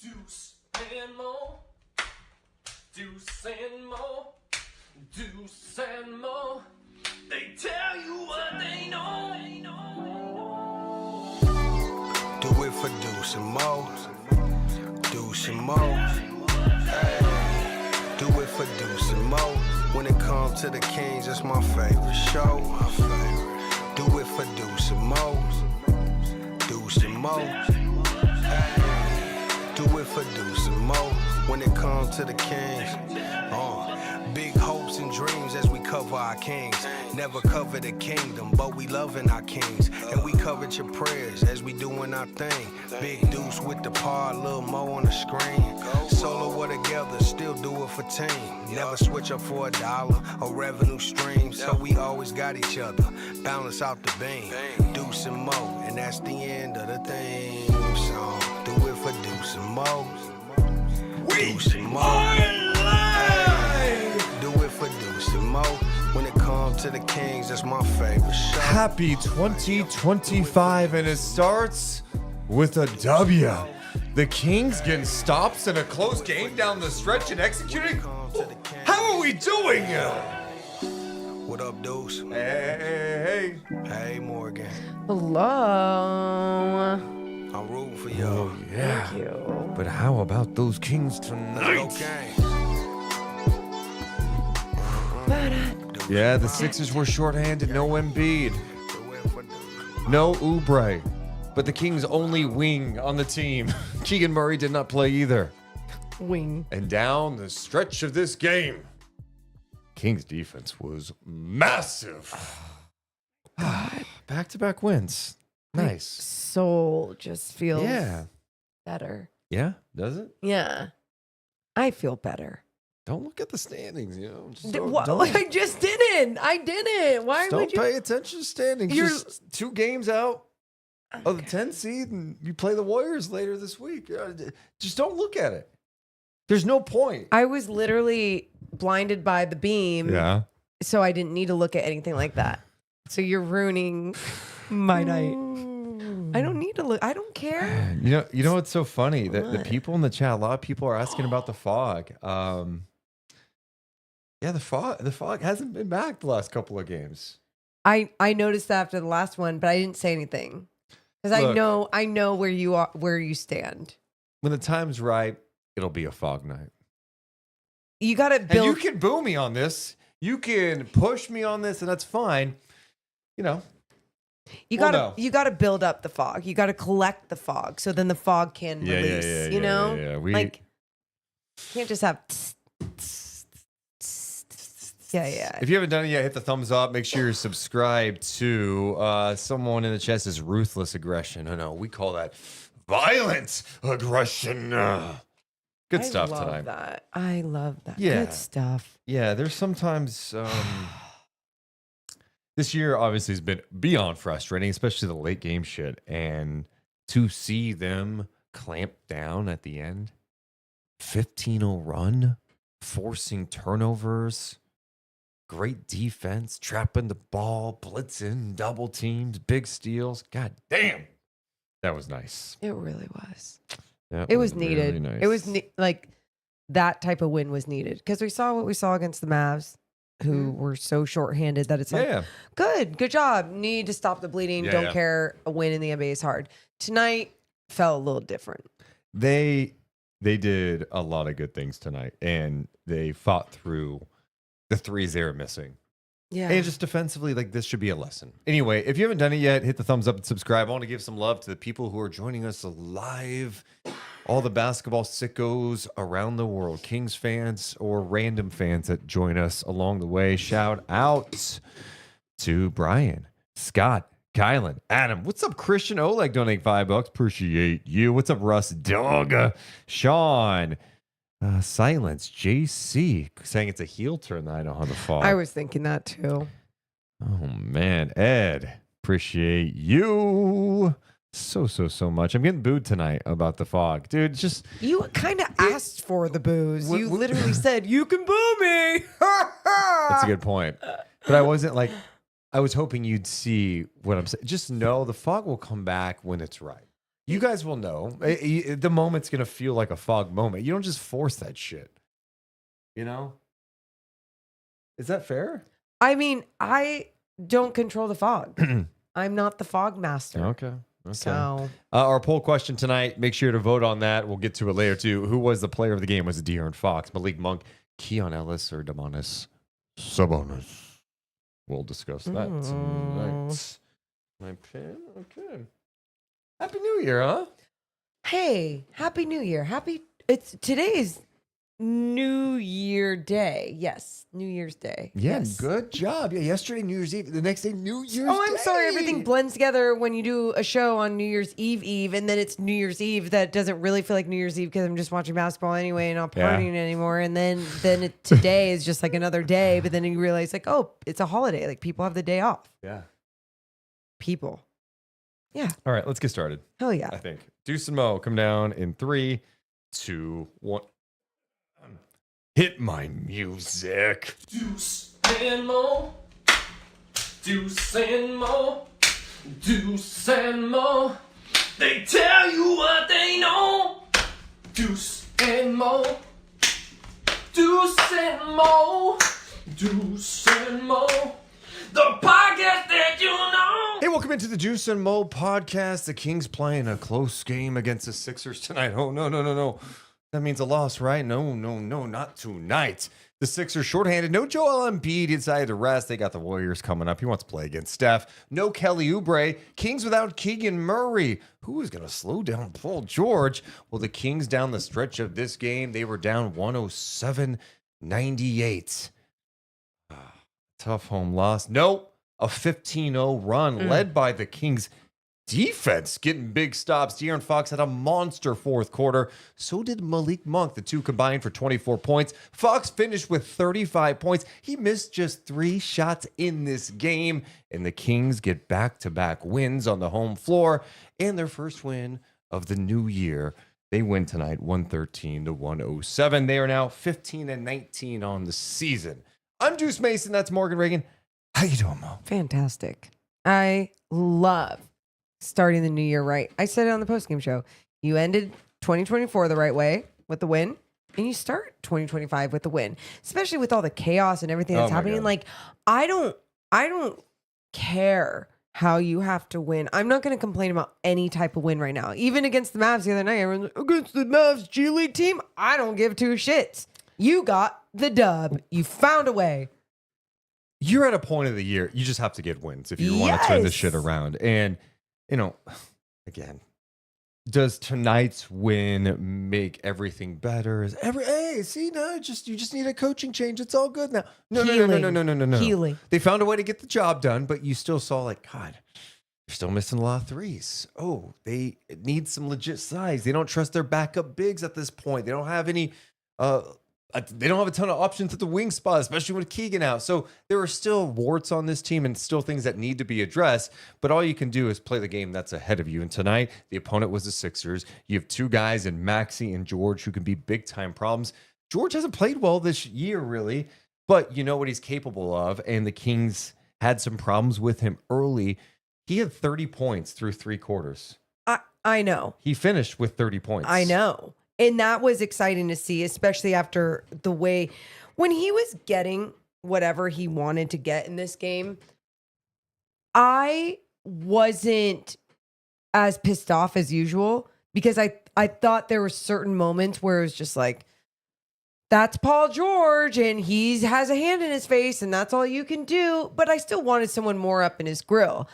Deuce and Mo, Deuce and Mo, Deuce and Mo. They tell you what they know. Do it for Deuce and Mo, Deuce and Mo. Hey. Do it for Deuce and Mo. When it comes to the Kings, that's my favorite show. Do it for Deuce and Mo, Deuce and Mo. Hey. Do it for Deuce and Mo. When it comes to the Kings, big hopes and dreams as we cover our kings. Never cover the kingdom, but we loving our kings. And we covered your prayers as we doing our thing. Big Deuce with the pod, Lil Mo on the screen. Solo or together, still do it for team. Never switch up for $1 or revenue stream. So we always got each other, balance out the beam. Deuce and Mo, and that's the end of the theme song. Do it for Deuce and Mo. Deuce and Mo. Do it for Deuce and Mo. When it comes to the Kings, that's my favorite show. Happy 2025, and it starts with a W. The Kings getting stops in a close game down the stretch and executing. How are we doing? What up, Deuce? Hey. Hey, Morgan. Hello. I'm rooting for y'all. Yeah. Thank you. But how about those Kings tonight? Okay. Yeah, the Sixers were shorthanded. No Embiid. No Oubre. But the Kings' only wing on the team, Keegan Murray, did not play either. Wing. And down the stretch of this game, Kings' defense was massive. Back-to-back wins. Nice. Soul just feels better. Yeah, does it? Yeah. I feel better. Don't look at the standings, you know. Just I just didn't. I didn't. Why don't would you? pay attention to standings. You're- Just 2 games out of the 10 seed, and you play the Warriors later this week. Just don't look at it. There's no point. I was literally blinded by the beam. Yeah. So I didn't need to look at anything like that. So you're ruining my night. I don't need to look. I don't care. You know what's so funny? The What? people in the chat, a lot of people are asking about the fog. Yeah, the fog hasn't been back the last couple of games. I noticed that after the last one, but I didn't say anything because I know where you are, where you stand. When the time's right, it'll be a fog night. You got to And build. you can boo me on this. You can push me on this, and that's fine. You know. You Well, gotta no. you gotta build up the fog. You gotta collect the fog so then the fog can release. You know? Yeah. Like can't just have yeah. If you haven't done it yet, hit the thumbs up. Make sure you're subscribed to someone in the chat says ruthless aggression. No, we call that violent aggression. Good stuff tonight. I love that. Yeah. Good stuff. Yeah, there's sometimes this year obviously has been beyond frustrating, especially the late game shit. And to see them clamp down at the end, 15-0 run, forcing turnovers, great defense, trapping the ball, blitzing, double teams, big steals. God damn. That was nice. It really was. That It was needed. really nice. It was like that type of win was needed because we saw what we saw against the Mavs, who were so shorthanded that it's like, yeah. good job. Need to stop the bleeding. Yeah, Don't yeah. care. A win in the NBA is hard. Tonight felt a little different. They did a lot of good things tonight, and they fought through the threes they were missing. Yeah. And just defensively, like, this should be a lesson. Anyway, if you haven't done it yet, hit the thumbs up and subscribe. I want to give some love to the people who are joining us live, all the basketball sickos around the world, Kings fans or random fans that join us along the way. Shout out to Brian, Scott, Kylan, Adam. What's up, Christian? Oleg donating $5. Appreciate you. What's up, Russ? Doug, Sean, Silence, JC saying it's a heel turn that I don't have the fog. I was thinking that too. Oh man, Ed, appreciate you so much. I'm getting booed tonight about the fog, dude. Just You kind of asked for the booze. You literally said, you can boo me. that's a good point. But I wasn't like, I was hoping you'd see what I'm saying. Just know the fog will come back when it's right. You guys will know. The moment's going to feel like a fog moment. You don't just force that shit. You know? Is that fair? I mean, I don't control the fog. I'm not the fog master. Okay. So Our poll question tonight, make sure to vote on that. We'll get to it later too. Who was the player of the game? Was it De'Aaron Fox, Malik Monk, Keon Ellis, or Demonis Sabonis? We'll discuss that tonight. My pen? Okay. Happy New Year, huh? hey, Happy New Year. Today is New Year Day. Yes, New Year's Day. Yeah, yes. good job. Yeah, yesterday, New Year's Eve. The next day, New Year's Oh, I'm Day. sorry. Everything blends together when you do a show on New Year's Eve, and then it's New Year's Eve. That doesn't really feel like New Year's Eve because I'm just watching basketball anyway and not partying anymore. And then today is just like another day. But then you realize, like, oh, it's a holiday. Like people have the day off. Yeah. People. Yeah. All right, let's get started. Hell yeah. I think. Deuce and Mo come down in 3, 2, 1. Hit my music. Deuce and Mo. Deuce and Mo. Deuce and Mo. They tell you what they know. Deuce and Mo. Deuce and Mo. Deuce and Mo. The podcast that you know. Hey, welcome into the Deuce and Mo podcast. The Kings playing a close game against the Sixers tonight. Oh, no. That means a loss, right? No, not tonight. The Sixers shorthanded. No Joel Embiid inside the rest. They got the Warriors coming up. He wants to play against Steph. No Kelly Oubre. Kings without Keegan Murray. Who is going to slow down Paul George? Well, the Kings down the stretch of this game, they were down 107-98. Tough home loss. Nope. A 15-0 run led by the Kings defense, getting big stops. De'Aaron Fox had a monster fourth quarter. So did Malik Monk. The two combined for 24 points. Fox finished with 35 points. He missed just 3 shots in this game. And the Kings get back-to-back wins on the home floor. And their first win of the new year. They win tonight 113-107. They are now 15-19 on the season. I'm Deuce Mason. That's Morgan Reagan. How you doing, Mo? Fantastic. I love starting the new year right. I said it on the postgame show. You ended 2024 the right way with the win, and you start 2025 with the win, especially with all the chaos and everything that's happening. God. Like, I don't care how you have to win. I'm not going to complain about any type of win right now. Even against the Mavs the other night, everyone's like, against the Mavs G League team, I don't give 2 shits. You got the dub. You found a way. You're at a point of the year, you just have to get wins if you want to turn this shit around. And, again, does tonight's win make everything better? You just need a coaching change. It's all good now. No. Healing. They found a way to get the job done, but you still saw, like, God, they're still missing a lot of threes. Oh, they need some legit size. They don't trust their backup bigs at this point. They don't have any they don't have a ton of options at the wing spot, especially with Keegan out. So there are still warts on this team and still things that need to be addressed. But all you can do is play the game that's ahead of you. And tonight, the opponent was the Sixers. You have 2 guys in Maxey and George who can be big-time problems. George hasn't played well this year, really, but you know what he's capable of. And the Kings had some problems with him early. He had 30 points through 3 quarters. I know. He finished with 30 points. I know. And that was exciting to see, especially after the way when he was getting whatever he wanted to get in this game. I wasn't as pissed off as usual because I thought there were certain moments where it was just like, that's Paul George and he has a hand in his face and that's all you can do. But I still wanted someone more up in his grill.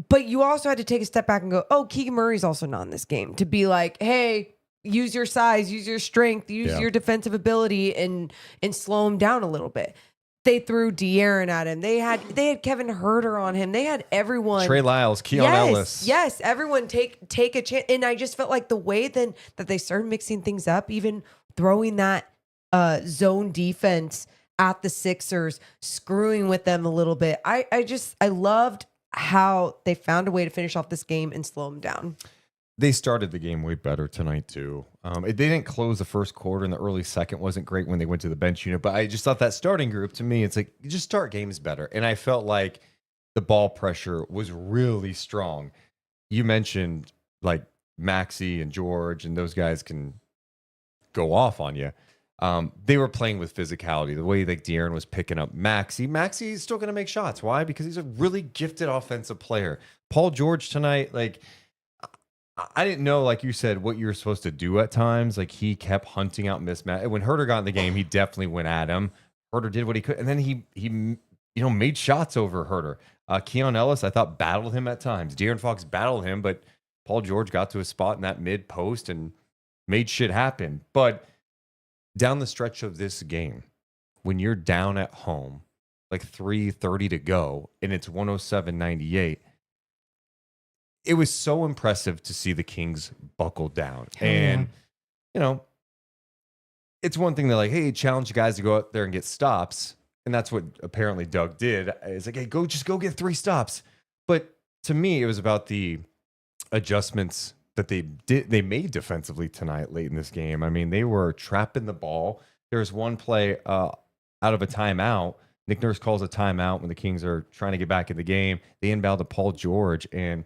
But you also had to take a step back and go, oh, Keegan Murray's also not in this game, to be like, hey, use your size, use your strength, use your defensive ability and slow him down a little bit. They threw De'Aaron at him. They had Kevin Huerter on him. They had everyone. Trey Lyles, Keon Ellis. Yes, everyone take a chance. And I just felt like the way then that they started mixing things up, even throwing that zone defense at the Sixers, screwing with them a little bit. I loved how they found a way to finish off this game and slow them down. They started the game way better tonight, too. They didn't close the first quarter, and the early second wasn't great when they went to the bench unit. But I just thought that starting group, to me, it's like, you just start games better. And I felt like the ball pressure was really strong. You mentioned, like, Maxey and George and those guys can go off on you. They were playing with physicality. The way like De'Aaron was picking up Maxey. Maxey is still going to make shots. Why? Because he's a really gifted offensive player. Paul George tonight, like I didn't know, like you said, what you were supposed to do at times. Like he kept hunting out mismatch. When Herter got in the game, he definitely went at him. Herter did what he could, and then he made shots over Herter. Keon Ellis, I thought, battled him at times. De'Aaron Fox battled him, but Paul George got to a spot in that mid post and made shit happen. But down the stretch of this game, when you're down at home, like 3:30 to go, and it's 107-98, it was so impressive to see the Kings buckle down. And, it's one thing they're like, hey, challenge you guys to go out there and get stops. And that's what apparently Doug did. It's like, hey, go get 3 stops. But to me, it was about the adjustments that they made defensively tonight late in this game. I mean, they were trapping the ball. There was one play out of a timeout. Nick Nurse calls a timeout when the Kings are trying to get back in the game. They inbound to Paul George, and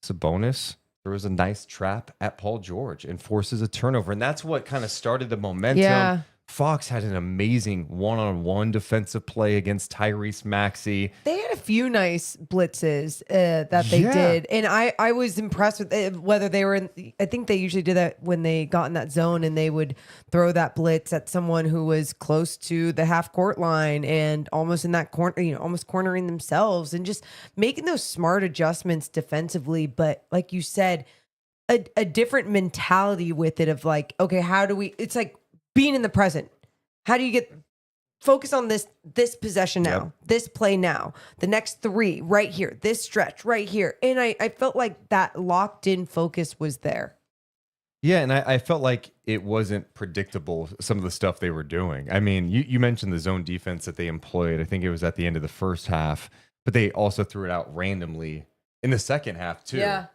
Sabonis throws a nice trap at Paul George and forces a turnover. And that's what kind of started the momentum. Yeah. Fox had an amazing one-on-one defensive play against Tyrese Maxey. They had a few nice blitzes that they did. And I was impressed with whether they were I think they usually did that when they got in that zone and they would throw that blitz at someone who was close to the half court line and almost in that corner, almost cornering themselves and just making those smart adjustments defensively. But like you said, a different mentality with it of like, okay, how do we, it's like, being in the present. How do you get focus on this possession now, this play now, the next 3 right here, this stretch right here. And I felt like that locked in focus was there. Yeah, and I felt like it wasn't predictable, some of the stuff they were doing. I mean, you mentioned the zone defense that they employed. I think it was at the end of the first half, but they also threw it out randomly in the second half too. Yeah.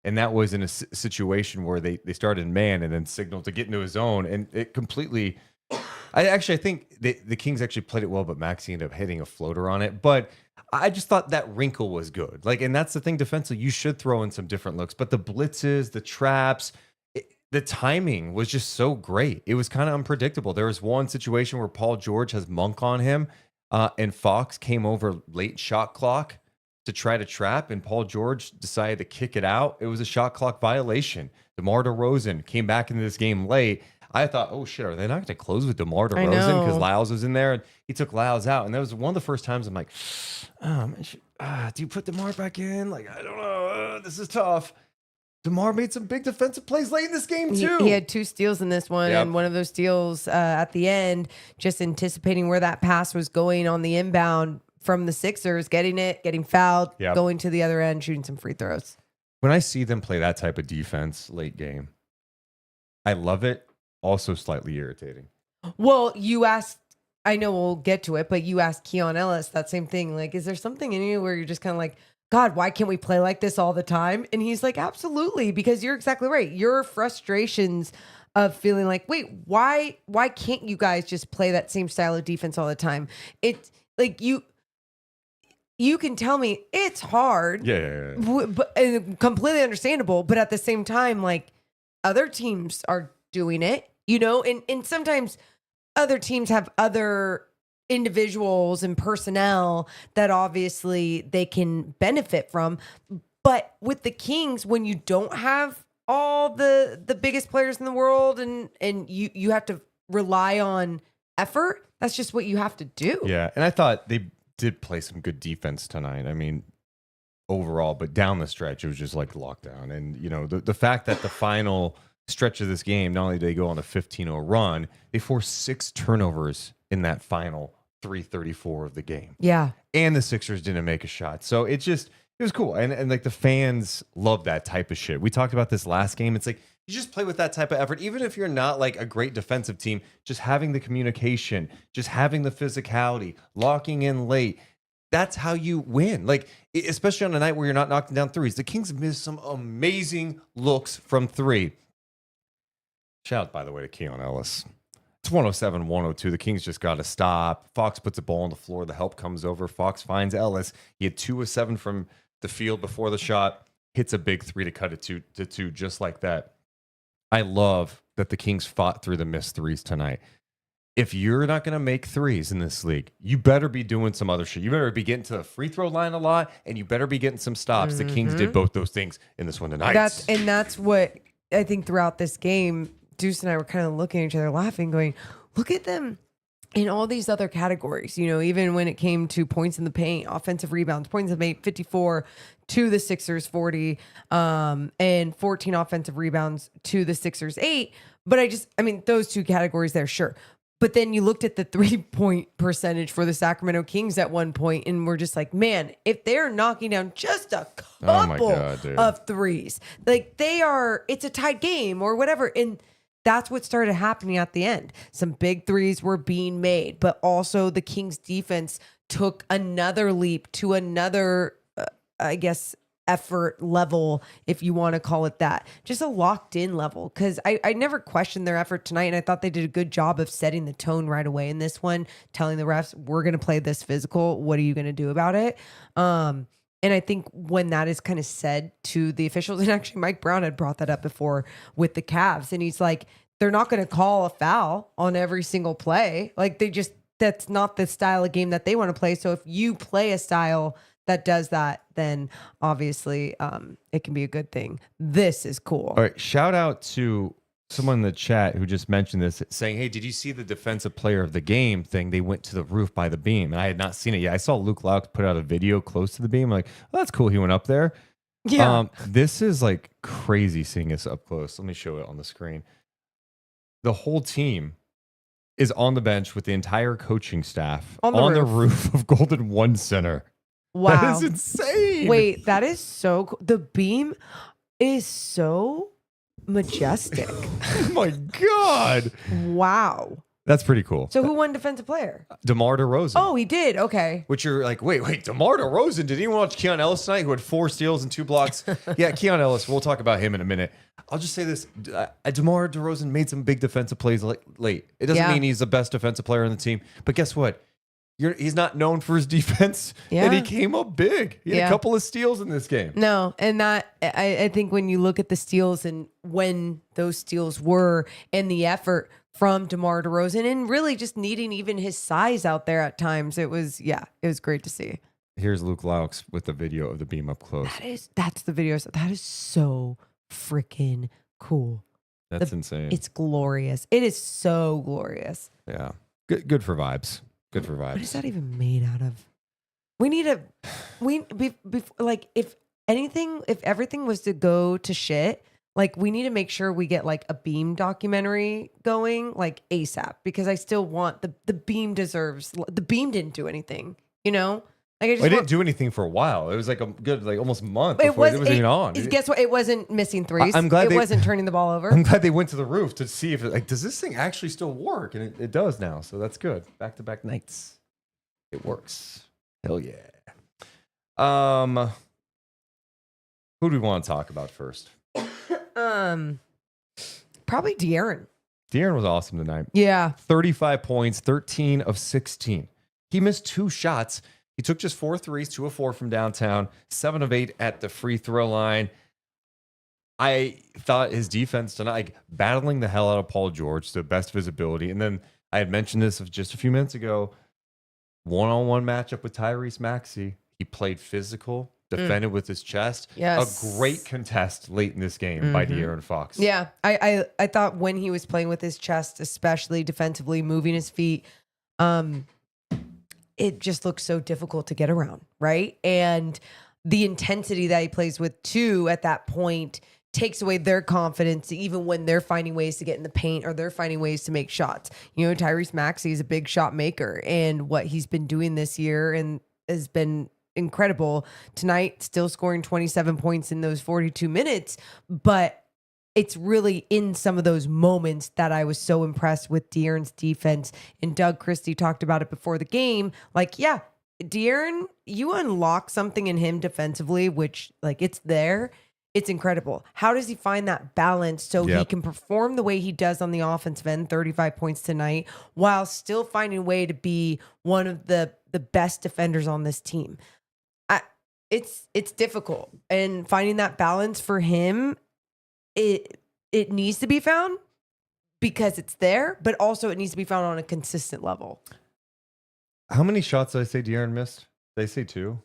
And that was in a situation where they started man and then signaled to get into his zone. And it completely... I think the Kings actually played it well, but Maxey ended up hitting a floater on it. But I just thought that wrinkle was good. And that's the thing defensively. You should throw in some different looks. But the blitzes, the traps, the timing was just so great. It was kind of unpredictable. There was one situation where Paul George has Monk on him, and Fox came over late shot clock to try to trap, and Paul George decided to kick it out. It was a shot clock violation. DeMar DeRozan came back into this game late. I thought, oh shit, are they not going to close with DeMar DeRozan because Lyles was in there and he took Lyles out? And that was one of the first times I'm like, do you put DeMar back in? I don't know. This is tough. DeMar made some big defensive plays late in this game too. He had 2 steals in this one, and one of those steals at the end, just anticipating where that pass was going on the inbound from the Sixers, getting fouled, going to the other end, shooting some free throws. When I see them play that type of defense late game, I love it. Also slightly irritating. Well, you asked, I know we'll get to it, but you asked Keon Ellis that same thing. Is there something in you where you're just kind of like, God, why can't we play like this all the time? And he's like, absolutely, because you're exactly right. Your frustrations of feeling like, wait, why can't you guys just play that same style of defense all the time? It's like you can tell me it's hard, but and completely understandable. But at the same time, other teams are doing it, and sometimes other teams have other individuals and personnel that obviously they can benefit from. But with the Kings, when you don't have all the biggest players in the world and you have to rely on effort, that's just what you have to do. Yeah, and I thought they did play some good defense tonight. I mean, overall, but down the stretch, it was just like lockdown. And, the fact that the final stretch of this game, not only did they go on a 15-0 run, they forced 6 turnovers in that final 3:34 of the game. Yeah. And the Sixers didn't make a shot. So it was cool. And the fans love that type of shit. We talked about this last game. It's like, you just play with that type of effort. Even if you're not a great defensive team, just having the communication, just having the physicality, locking in late. That's how you win. Especially on a night where you're not knocking down threes. The Kings missed some amazing looks from 3. Shout out, by the way, to Keon Ellis. It's 107-102. The Kings just got to stop. Fox puts a ball on the floor. The help comes over. Fox finds Ellis. He had 2 of 7 from the field before the shot. hits a big three to cut it to two just like that. I love that the Kings fought through the missed threes tonight. If you're not going to make threes in this league, you better be doing some other shit. You better be getting to the free throw line a lot, and you better be getting some stops. The Kings did both those things in this one tonight. That's what I think throughout this game, Deuce and I were kind of looking at each other, laughing, going, look at them in all these other categories. You know, even when it came to points in the paint, offensive rebounds, points in the paint, 54 to the Sixers 40, and 14 offensive rebounds to the Sixers 8. But I mean, those two categories there, sure. But then you looked at the 3-point percentage for the Sacramento Kings at one point, and we're just like, man, if they're knocking down just a couple of threes, like it's a tight game or whatever. And that's what started happening at the end. Some big threes were being made, but also the Kings defense took another leap to another, I guess, effort level, if you want to call it that, just a locked in level. Because I never questioned their effort tonight, and I thought they did a good job of setting the tone right away in this one, telling the refs, we're going to play this physical. What are you going to do about it? And I think when that is kind of said to the officials, and actually Mike Brown had brought that up before with the Cavs, and he's like, they're not going to call a foul on every single play. Like that's not the style of game that they want to play. So if you play a style that does that, then obviously it can be a good thing. This is cool. All right. Shout out to someone in the chat who just mentioned this, saying, hey, did you see the defensive player of the game thing? They went to the roof by the beam. And I had not seen it yet. I saw Luke Laux put out a video close to the beam. I'm like, oh, that's cool. He went up there. Yeah. This is like crazy seeing this up close. Let me show it on the screen. The whole team is on the bench with the entire coaching staff on the roof of Golden One Center. Wow. That is insane. Wait, that is so cool. The beam is so majestic. Oh my God. Wow. That's pretty cool. So who won defensive player? DeMar DeRozan. Oh, he did. Okay. Which you're like, wait, DeMar DeRozan? Did anyone watch Keon Ellis tonight who had 4 steals and 2 blocks? Yeah, Keon Ellis. We'll talk about him in a minute. I'll just say this. DeMar DeRozan made some big defensive plays late. It doesn't mean he's the best defensive player on the team. But guess what? He's not known for his defense, and he came up big. He had a couple of steals in this game. No, and that I think when you look at the steals and when those steals were and the effort from DeMar DeRozan and really just needing even his size out there at times, it was great to see. Here's Luke Laux with the video of the beam up close. That's the video. That is so freaking cool. That's insane. It's glorious. It is so glorious. Yeah. Good for vibes. Good for vibes. What is that even made out of? Like if everything was to go to shit, like we need to make sure we get like a Beam documentary going like ASAP, because I still want the Beam deserves, the Beam didn't do anything, you know? Like I didn't do anything for a while. It was like a good, like almost a month before it was even on. Guess what? It wasn't missing threes. I'm glad it wasn't turning the ball over. I'm glad they went to the roof to see if does this thing actually still work? And it does now. So that's good. Back-to-back nights. It works. Hell yeah. Who do we want to talk about first? Probably De'Aaron. De'Aaron was awesome tonight. Yeah. 35 points, 13 of 16. He missed 2 shots. He took just 4 threes, 2 of 4 from downtown, 7 of 8 at the free throw line. I thought his defense tonight, like battling the hell out of Paul George, the best visibility. And then I had mentioned this just a few minutes ago, one-on-one matchup with Tyrese Maxey. He played physical, defended with his chest. Yes. A great contest late in this game by De'Aaron Fox. Yeah, I thought when he was playing with his chest, especially defensively, moving his feet, it just looks so difficult to get around, right? And the intensity that he plays with too at that point takes away their confidence, even when they're finding ways to get in the paint or they're finding ways to make shots. You know, Tyrese Maxey is a big shot maker, and what he's been doing this year and has been incredible. Tonight, still scoring 27 points in those 42 minutes, but it's really in some of those moments that I was so impressed with De'Aaron's defense. And Doug Christie talked about it before the game. Like, yeah, De'Aaron, you unlock something in him defensively, which like it's there. It's incredible. How does he find that balance so he can perform the way he does on the offensive end, 35 points tonight, while still finding a way to be one of the best defenders on this team? it's difficult, and finding that balance for him, it needs to be found because it's there, but also it needs to be found on a consistent level. How many shots did I say De'Aaron missed? Did I say 2?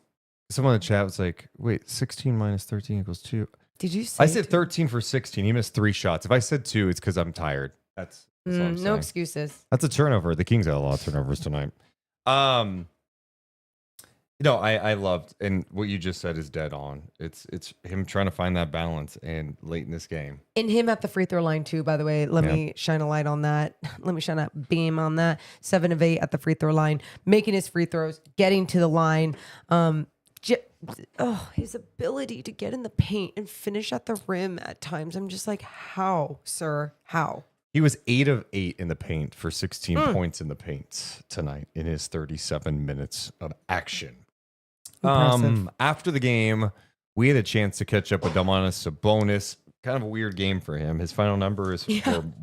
Someone in the chat was like, wait, 16 minus 13 equals 2. Did you say I said 2? 13 for 16. He missed 3 shots. If I said 2, it's because I'm tired. That's all I'm No saying. excuses. That's a turnover. The Kings had a lot of turnovers tonight. I loved, and what you just said is dead on. It's him trying to find that balance and late in this game. And him at the free throw line too, by the way. Let me shine a light on that. Let me shine a beam on that. 7 of 8 at the free throw line, making his free throws, getting to the line. His ability to get in the paint and finish at the rim at times. I'm just like, how, sir? How? He was 8 of 8 in the paint for 16 points in the paint tonight in his 37 minutes of action. Impressive. After the game, we had a chance to catch up with Domantas Sabonis. Kind of a weird game for him. His final number is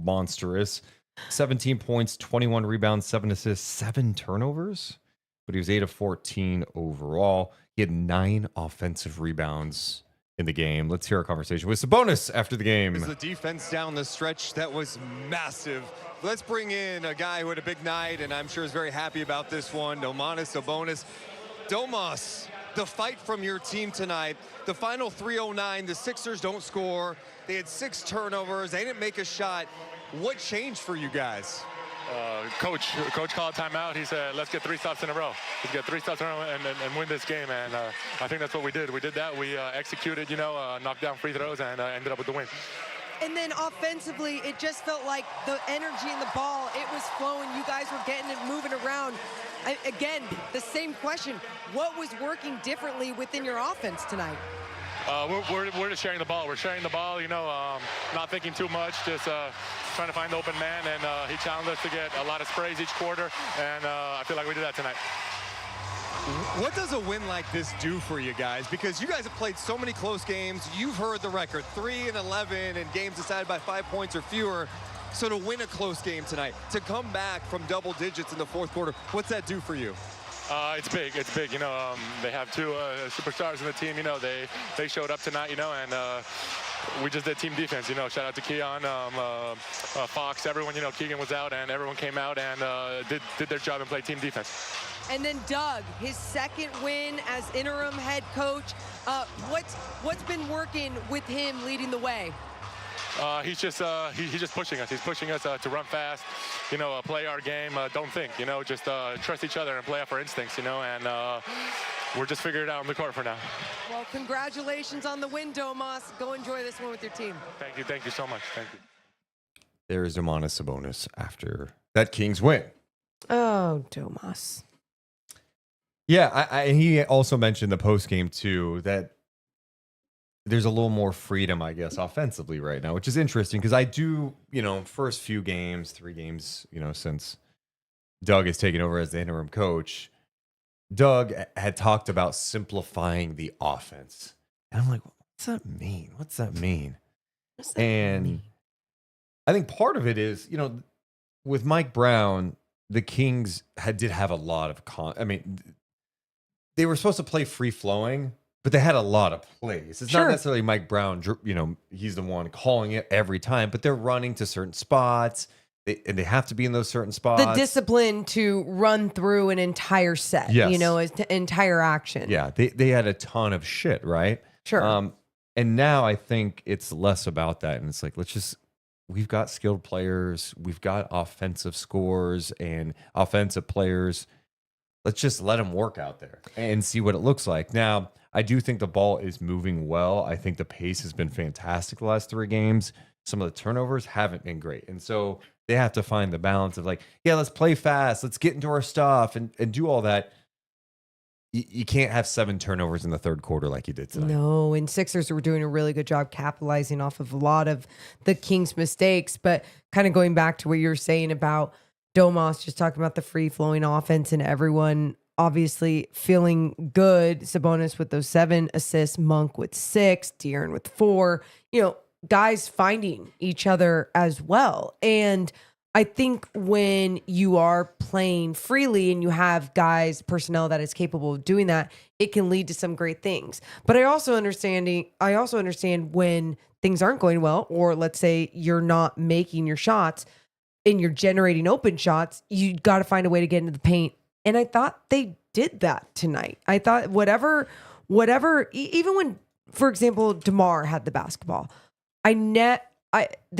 monstrous. 17 points, 21 rebounds, 7 assists, 7 turnovers. But he was 8 of 14 overall. He had 9 offensive rebounds in the game. Let's hear our conversation with Sabonis after the game. The defense down the stretch, that was massive. Let's bring in a guy who had a big night, and I'm sure is very happy about this one, Domantas Sabonis. Domas, the fight from your team tonight, the final 3:09, the Sixers don't score. They had 6 turnovers. They didn't make a shot. What changed for you guys? Coach called timeout. He said, let's get 3 stops in a row. Let's get 3 stops in a row and win this game. And I think that's what we did. We did that. We executed, knocked down free throws and ended up with the win. And then offensively, it just felt like the energy in the ball, it was flowing. You guys were getting it moving around. Again, the same question. What was working differently within your offense tonight? We're just sharing the ball. We're sharing the ball, not thinking too much, just trying to find the open man. And he challenged us to get a lot of sprays each quarter. And I feel like we did that tonight. What does a win like this do for you guys? Because you guys have played so many close games. You've heard the record, 3-11 in games decided by 5 points or fewer. So to win a close game tonight, to come back from double digits in the fourth quarter, what's that do for you? It's big. It's big. They have 2 superstars in the team. They showed up tonight. And we just did team defense. Shout out to Keon, Fox, everyone. Keegan was out, and everyone came out and did their job and played team defense. And then Doug, his second win as interim head coach. What's been working with him leading the way? He's just pushing us. He's pushing us to run fast, play our game, don't think, just trust each other and play off our instincts, and we're just figuring it out on the court for now. Well, congratulations on the win, Domas. Go enjoy this one with your team. Thank you so much. Thank you. There's Domantas Sabonis after that Kings win. Oh, Domas. Yeah, he also mentioned the post game too that there's a little more freedom, I guess, offensively right now, which is interesting because I do, first few games, 3 games, since Doug has taken over as the interim coach, Doug had talked about simplifying the offense. And I'm like, what's that mean? What's that mean? I think part of it is, with Mike Brown, the Kings did have a lot of they were supposed to play free flowing, but they had a lot of plays. It's not necessarily Mike Brown, he's the one calling it every time, but they're running to certain spots, and they have to be in those certain spots. The discipline to run through an entire set, entire action. Yeah, they had a ton of shit, right? Sure. And now I think it's less about that, and it's like, we've got skilled players, we've got offensive scores and offensive players. Let's just let them work out there and see what it looks like. Now, I do think the ball is moving well. I think the pace has been fantastic the last 3 games. Some of the turnovers haven't been great. And so they have to find the balance of let's play fast. Let's get into our stuff and do all that. You can't have 7 turnovers in the third quarter like you did tonight. No, and Sixers were doing a really good job capitalizing off of a lot of the Kings' mistakes. But kind of going back to what you were saying about Domas, just talking about the free-flowing offense and everyone obviously feeling good. Sabonis with those 7 assists, Monk with 6, De'Aaron with 4. Guys finding each other as well. And I think when you are playing freely and you have personnel that is capable of doing that, it can lead to some great things. But I also understand when things aren't going well, or let's say you're not making your shots and you're generating open shots, you got to find a way to get into the paint. And I thought they did that tonight. I thought whatever, even when, for example, DeMar had the basketball, there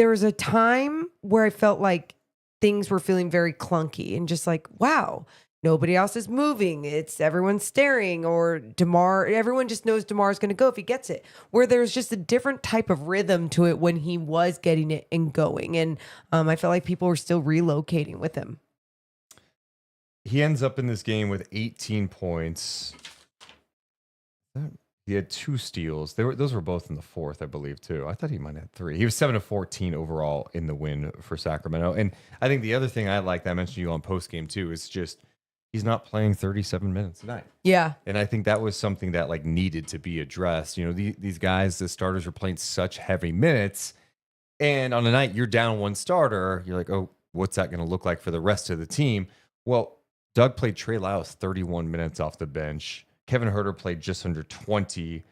was a time where I felt like things were feeling very clunky and just like, wow, nobody else is moving. Everyone's staring, or everyone just knows DeMar's going to go if he gets it, where there's just a different type of rhythm to it when he was getting it and going. And I felt like people were still relocating with him. He ends up in this game with 18 points. He had 2 steals. Those were both in the fourth, I believe, too. I thought he might have 3. He was 7 of 14 overall in the win for Sacramento. And I think the other thing I like that I mentioned to you on postgame, too, is just he's not playing 37 minutes a night. Yeah. And I think that was something that like needed to be addressed. You know, these guys, the starters, are playing such heavy minutes. And on a night you're down 1 starter, you're like, oh, what's that going to look like for the rest of the team? Well, Doug played Trey Lyles 31 minutes off the bench. Kevin Huerter played just under 20.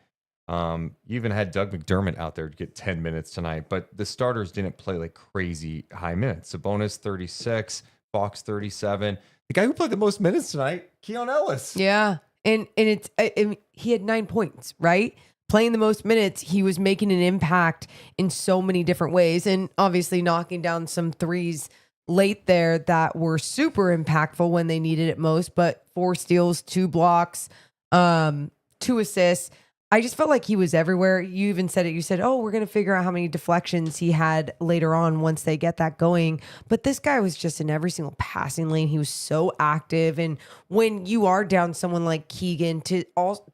You even had Doug McDermott out there to get 10 minutes tonight, but the starters didn't play like crazy high minutes. Sabonis 36, Fox 37. The guy who played the most minutes tonight, Keon Ellis. Yeah. And he had 9 points, right? Playing the most minutes, he was making an impact in so many different ways, and obviously knocking down some threes late there that were super impactful when they needed it most. But 4 steals, 2 blocks, 2 assists. I just felt like he was everywhere. You even said it. You said, oh, we're going to figure out how many deflections he had later on once they get that going. But this guy was just in every single passing lane. He was so active. And when you are down someone like Keegan, to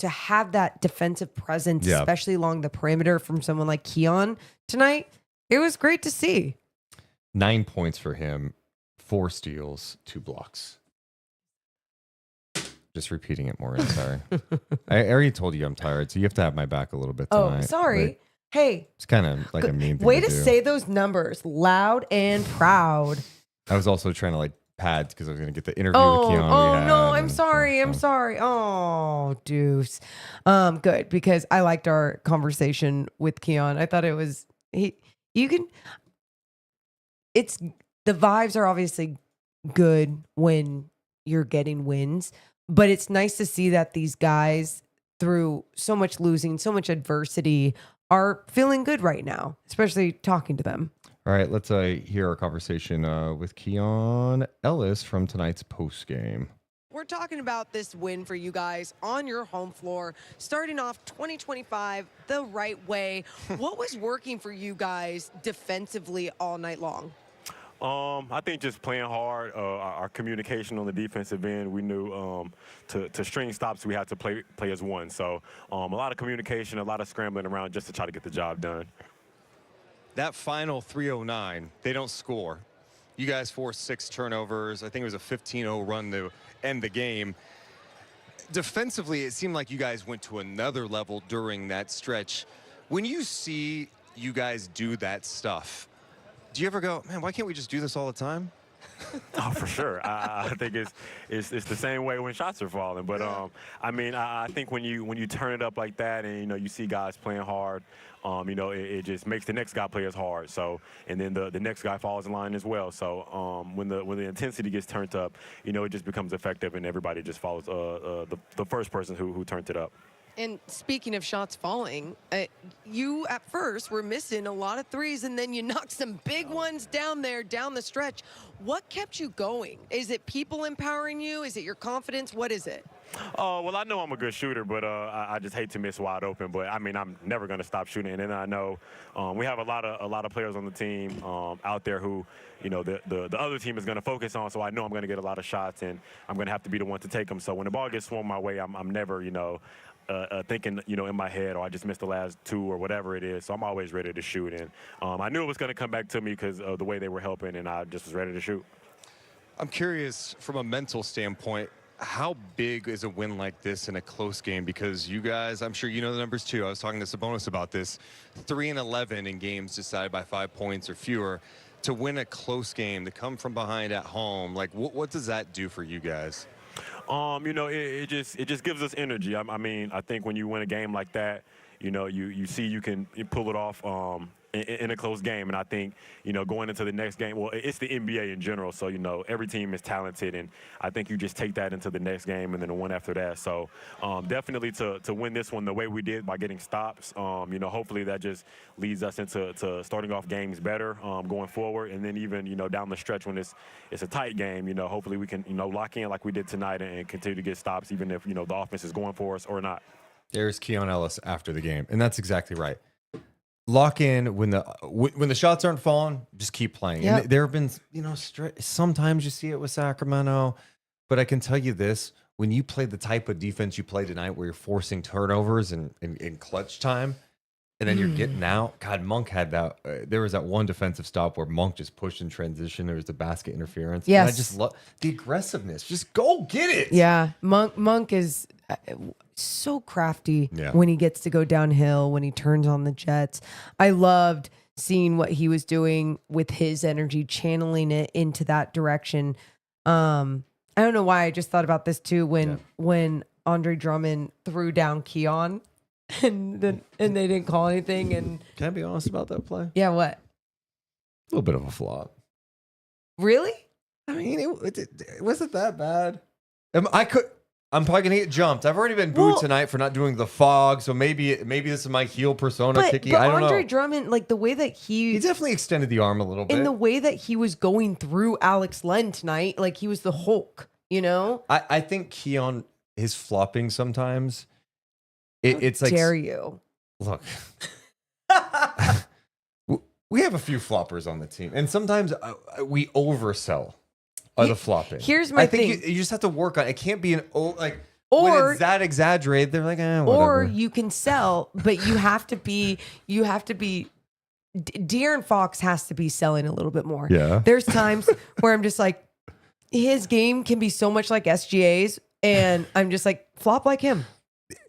have that defensive presence, especially along the perimeter from someone like Keon tonight, it was great to see. 9 points for him, 4 steals, 2 blocks. Just repeating it, Maureen. Sorry. I already told you I'm tired, so you have to have my back a little bit tonight. Oh, sorry. Like, hey. It's kind of like a mean thing way to do. say those numbers loud and proud. I was also trying to like pad because I was going to get the interview with Keon. I'm sorry. I'm sorry. Oh, Deuce. Good, because I liked our conversation with Keon. I thought it was the vibes are obviously good when you're getting wins, but it's nice to see that these guys, through so much losing, so much adversity, are feeling good right now, especially talking to them. All right, let's hear our conversation with Keon Ellis from tonight's post game. We're talking about this win for you guys on your home floor, starting off 2025 the right way. What was working for you guys defensively all night long? I think just playing hard, our communication on the defensive end, we knew to string stops, we had to play as one. So a lot of communication, a lot of scrambling around just to try to get the job done. That final 309, they don't score. You guys forced 6 turnovers. I think it was a 15-0 run to end the game. Defensively, it seemed like you guys went to another level during that stretch. When you see you guys do that stuff, do you ever go, man, why can't we just do this all the time? Oh, for sure. I think it's the same way when shots are falling. But I mean, I think when you turn it up like that, and you see guys playing hard, it just makes the next guy play as hard. So, and then the next guy falls in line as well. So when the intensity gets turned up, it just becomes effective, and everybody just follows the first person who turned it up. And speaking of shots falling, you at first were missing a lot of threes, and then you knocked some big ones down the stretch. What kept you going? Is it people empowering you? Is it your confidence? What is it? Well, I know I'm a good shooter, but I just hate to miss wide open. But I mean, I'm never going to stop shooting. And then I know we have a lot of players on the team out there who, the other team is going to focus on. So I know I'm going to get a lot of shots, and I'm going to have to be the one to take them. So when the ball gets swung my way, I'm never, thinking, in my head, or I just missed the last 2 or whatever it is. So I'm always ready to shoot. And I knew it was going to come back to me because of the way they were helping, and I just was ready to shoot. I'm curious, from a mental standpoint, how big is a win like this in a close game? Because you guys, I'm sure you know the numbers too. I was talking to Sabonis about this. 3-11 in games decided by 5 points or fewer. to win a close game, to come from behind at home, like what does that do for you guys? You know, it just gives us energy. I mean, I think when you win a game like that, you know, you see you can pull it off in a close game. And I think, you know, going into the next game, well, it's the NBA in general. So, you know, every team is talented. And I think you just take that into the next game and then the one after that. So definitely to win this one the way we did by getting stops, you know, hopefully that just leads us into starting off games better going forward. And then even, you know, down the stretch when it's a tight game, you know, hopefully we can, you know, lock in like we did tonight and continue to get stops even if, you know, the offense is going for us or not. There's Keon Ellis after the game, and that's exactly right. Lock in when the shots aren't falling, just keep playing. Yep. And there have been, you know, sometimes you see it with Sacramento, but I can tell you this: when you play the type of defense you play tonight, where you're forcing turnovers in clutch time, and then you're getting out. God, Monk had that. There was that one defensive stop where Monk just pushed in transition. There was the basket interference. Yes. And I just love the aggressiveness. Just go get it. Yeah, Monk is so crafty when he gets to go downhill, when he turns on the jets. I loved seeing what he was doing with his energy, channeling it into that direction. I don't know why. I just thought about this too when Andre Drummond threw down Keon. And they didn't call anything. And can I be honest about that play? Yeah, what? A little bit of a flop. Really? I mean, it wasn't that bad. I'm probably gonna get jumped. I've already been booed tonight for not doing the fog, so maybe this is my heel persona kicking. I don't know. Andre Drummond, like the way that he definitely extended the arm a little bit. In the way that he was going through Alex Len tonight, like he was the Hulk, you know? I think Keon is flopping sometimes. It's like, dare you? Look, we have a few floppers on the team, and sometimes we oversell the flopping. Here's my thing: you just have to work on it. It can't be when it's that exaggerated. They're like, whatever. Or you can sell, but you have to be. De'Aaron Fox has to be selling a little bit more. Yeah. There's times where I'm just like, his game can be so much like SGA's, and I'm just like, flop like him.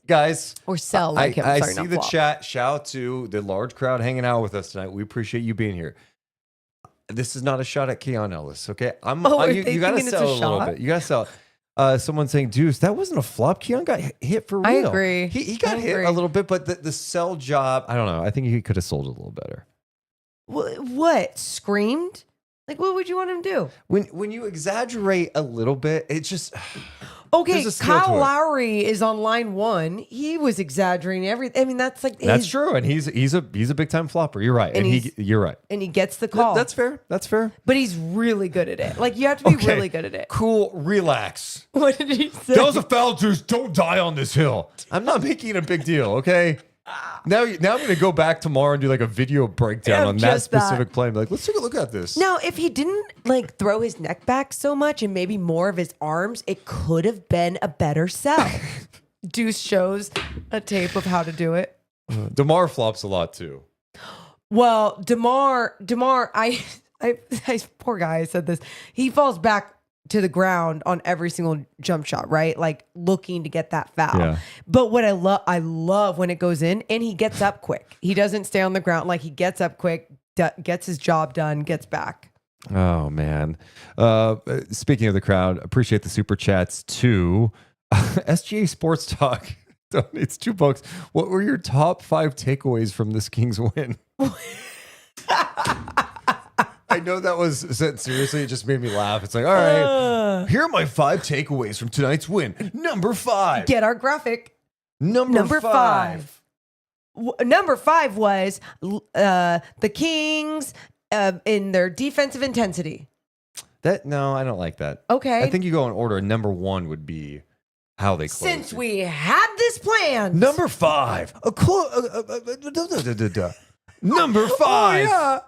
Guys, or sell like him. I Sorry, see not the flop. chat. Shout out to the large crowd hanging out with us tonight. We appreciate you being here. This is not a shot at Keon Ellis, okay? You gotta sell a little bit. You gotta sell. Someone saying, Deuce, that wasn't a flop. Keon got hit for real. I agree. He got hit a little bit, but the sell job, I don't know. I think he could have sold it a little better. What? Screamed? Like, what would you want him to do? When you exaggerate a little bit, it's just... Okay, Kyle Lowry is on line one. He was exaggerating everything. I mean, that's like that's true, and he's a big time flopper. You're right, and you're right, and he gets the call. That's fair. That's fair. But he's really good at it. Like you have to be really good at it. Cool, relax. What did he say? That was a foul, Deuce. Don't die on this hill. I'm not making a big deal. Okay. Now I'm going to go back tomorrow and do like a video breakdown on that specific play. Like, let's take a look at this. Now, if he didn't like throw his neck back so much and maybe more of his arms, it could have been a better sell. Deuce shows a tape of how to do it. DeMar flops a lot too. Well, DeMar, I poor guy, I said this. He falls back to the ground on every single jump shot, right? Like looking to get that foul. Yeah. But what I love when it goes in and he gets up quick. He doesn't stay on the ground. Like he gets up quick, gets his job done, gets back. Oh man. Speaking of the crowd, appreciate the super chats too. SGA Sports Talk donates $2. What were your top 5 takeaways from this Kings win? I know that was said seriously. It just made me laugh. It's like, all right, here are my 5 takeaways from tonight's win. Number 5. Get our graphic. Number 5. Number 5 was the Kings in their defensive intensity. No, I don't like that. Okay. I think you go in order. Number 1 would be how they close. Since we had this plan. Number 5. Number 5. Oh, yeah.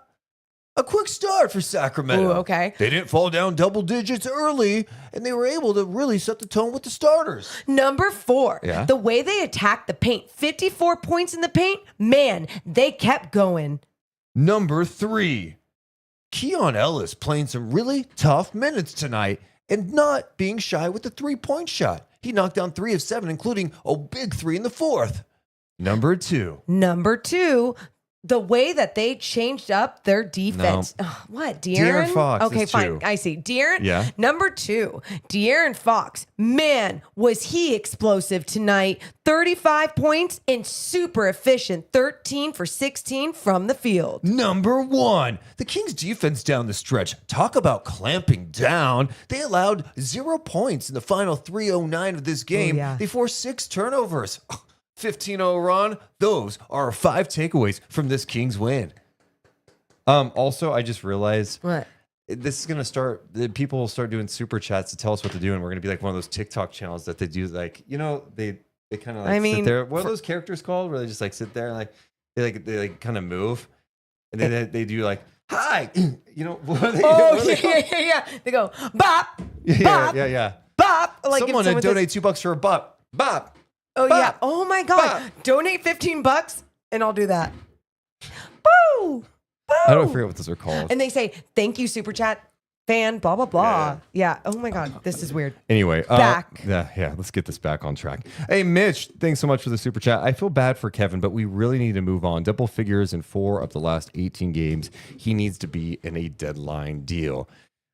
A quick start for Sacramento. Ooh, okay. They didn't fall down double digits early, and they were able to really set the tone with the starters. Number 4, Yeah. the way they attacked the paint. 54 points in the paint. Man, they kept going. Number 3, Keon Ellis playing some really tough minutes tonight and not being shy with the 3-point shot. He knocked down 3 of 7, including a big 3 in the 4th. Number 2. Number 2, the way that they changed up their defense. Ugh, what, De'Aaron? De'Aaron Fox Okay, is fine. two. I see. De'Aaron, Yeah. number 2, De'Aaron Fox. Man, was he explosive tonight. 35 points and super efficient. 13 for 16 from the field. Number 1, the Kings defense down the stretch. Talk about clamping down. They allowed 0 points in the final 3:09 of this game. yeah. They forced 6 turnovers. 15-0 run. Those are our 5 takeaways from this Kings win. Also, I just realized What? this is going to start, people will start doing super chats to tell us what to do. And we're going to be like one of those TikTok channels that they do, like, you know, they kind of like sit there. What are those characters called where they just like sit there and they kind of move. And then they do like, hi, you know, what are they, Oh, what are they yeah. They go, bop, yeah, bop, yeah. bop. Like if Someone to says- donate $2 for a bop. Bop. Oh, bop, yeah. Oh, my God. bop. Donate $15 and I'll do that. Boo. Boo. I don't forget what those are called. And they say, thank you, Super Chat fan, blah, blah, blah. Yeah. Oh, my God. This is weird. Anyway, Back. Yeah, let's get this back on track. Hey, Mitch, thanks so much for the super chat. I feel bad for Kevin, but we really need to move on. Double figures in 4 of the last 18 games. He needs to be in a deadline deal.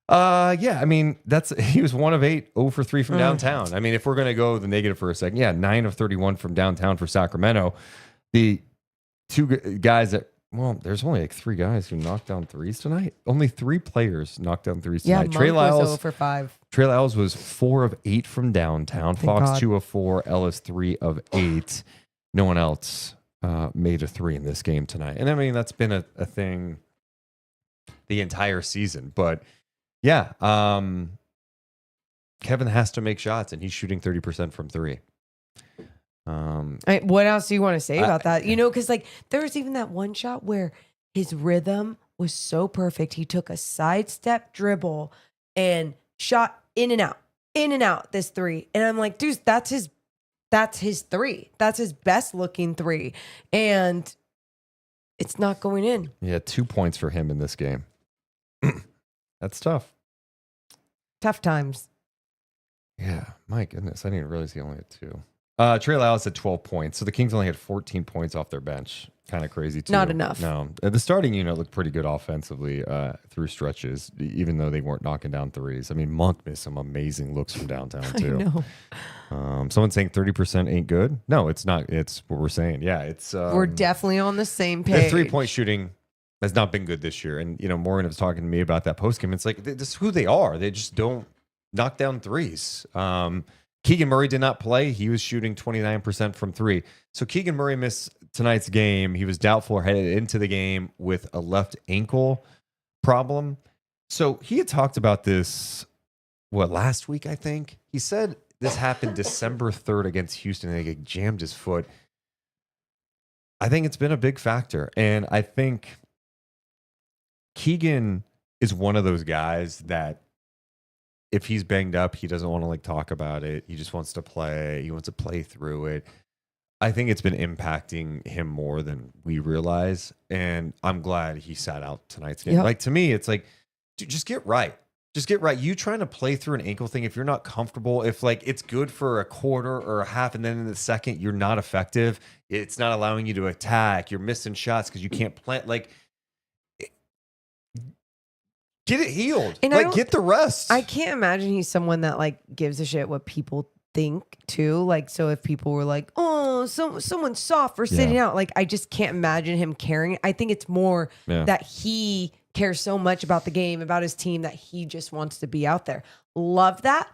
Yeah, I mean, he was 1 of 8, 0 for 3 from downtown. I mean, if we're going to go the negative for a second, yeah, 9 of 31 from downtown for Sacramento. The 2 guys that, well, there's only like 3 guys who knocked down threes tonight. Only 3 players knocked down threes Yeah, tonight. Monk was 0 for 5. Trey Lyles was 4 of 8 from downtown. Thank Fox God. 2 of 4. Ellis 3 of 8. No one else made a 3 in this game tonight. And I mean, that's been a thing the entire season. But yeah, Kevin has to make shots, and he's shooting 30% from 3. What else do you want to say about that? You know, because like there was even that one shot where his rhythm was so perfect. He took a sidestep dribble and shot in and out this 3. And I'm like, dude, that's his 3. That's his best looking 3. And it's not going in. Yeah, 2 points for him in this game. That's tough. Tough times. Yeah, my goodness. I didn't realize he only had 2. Trey Lyles had 12 points. So the Kings only had 14 points off their bench. Kind of crazy, too. Not enough. No. The starting unit looked pretty good offensively through stretches, even though they weren't knocking down threes. I mean, Monk missed some amazing looks from downtown, too. I know. Someone saying 30% ain't good? No, it's not. It's what we're saying. Yeah, it's. We're definitely on the same Their page. 3-point shooting has not been good this year. And, you know, Morgan was talking to me about that post game. It's like, this is who they are. They just don't knock down threes. Keegan Murray did not play. He was shooting 29% from 3. So Keegan Murray missed tonight's game. He was doubtful headed into the game with a left ankle problem. So he had talked about this, last week, I think? He said this happened December 3rd against Houston, and he jammed his foot. I think it's been a big factor. And I think Keegan is one of those guys that if he's banged up, he doesn't want to talk about it. He just wants to play. He wants to play through it. I think it's been impacting him more than we realize. And I'm glad he sat out tonight's game. Yep. To me, it's like, dude, just get right. Just get right. You trying to play through an ankle thing, if you're not comfortable, if it's good for a quarter or a half, and then in the second you're not effective, it's not allowing you to attack, you're missing shots because you can't plant, get it healed. And Get the rest. I can't imagine he's someone that gives a shit what people think too. So if people were like, oh, someone's soft for sitting out, I just can't imagine him caring. I think it's more that he cares so much about the game, about his team, that he just wants to be out there. Love that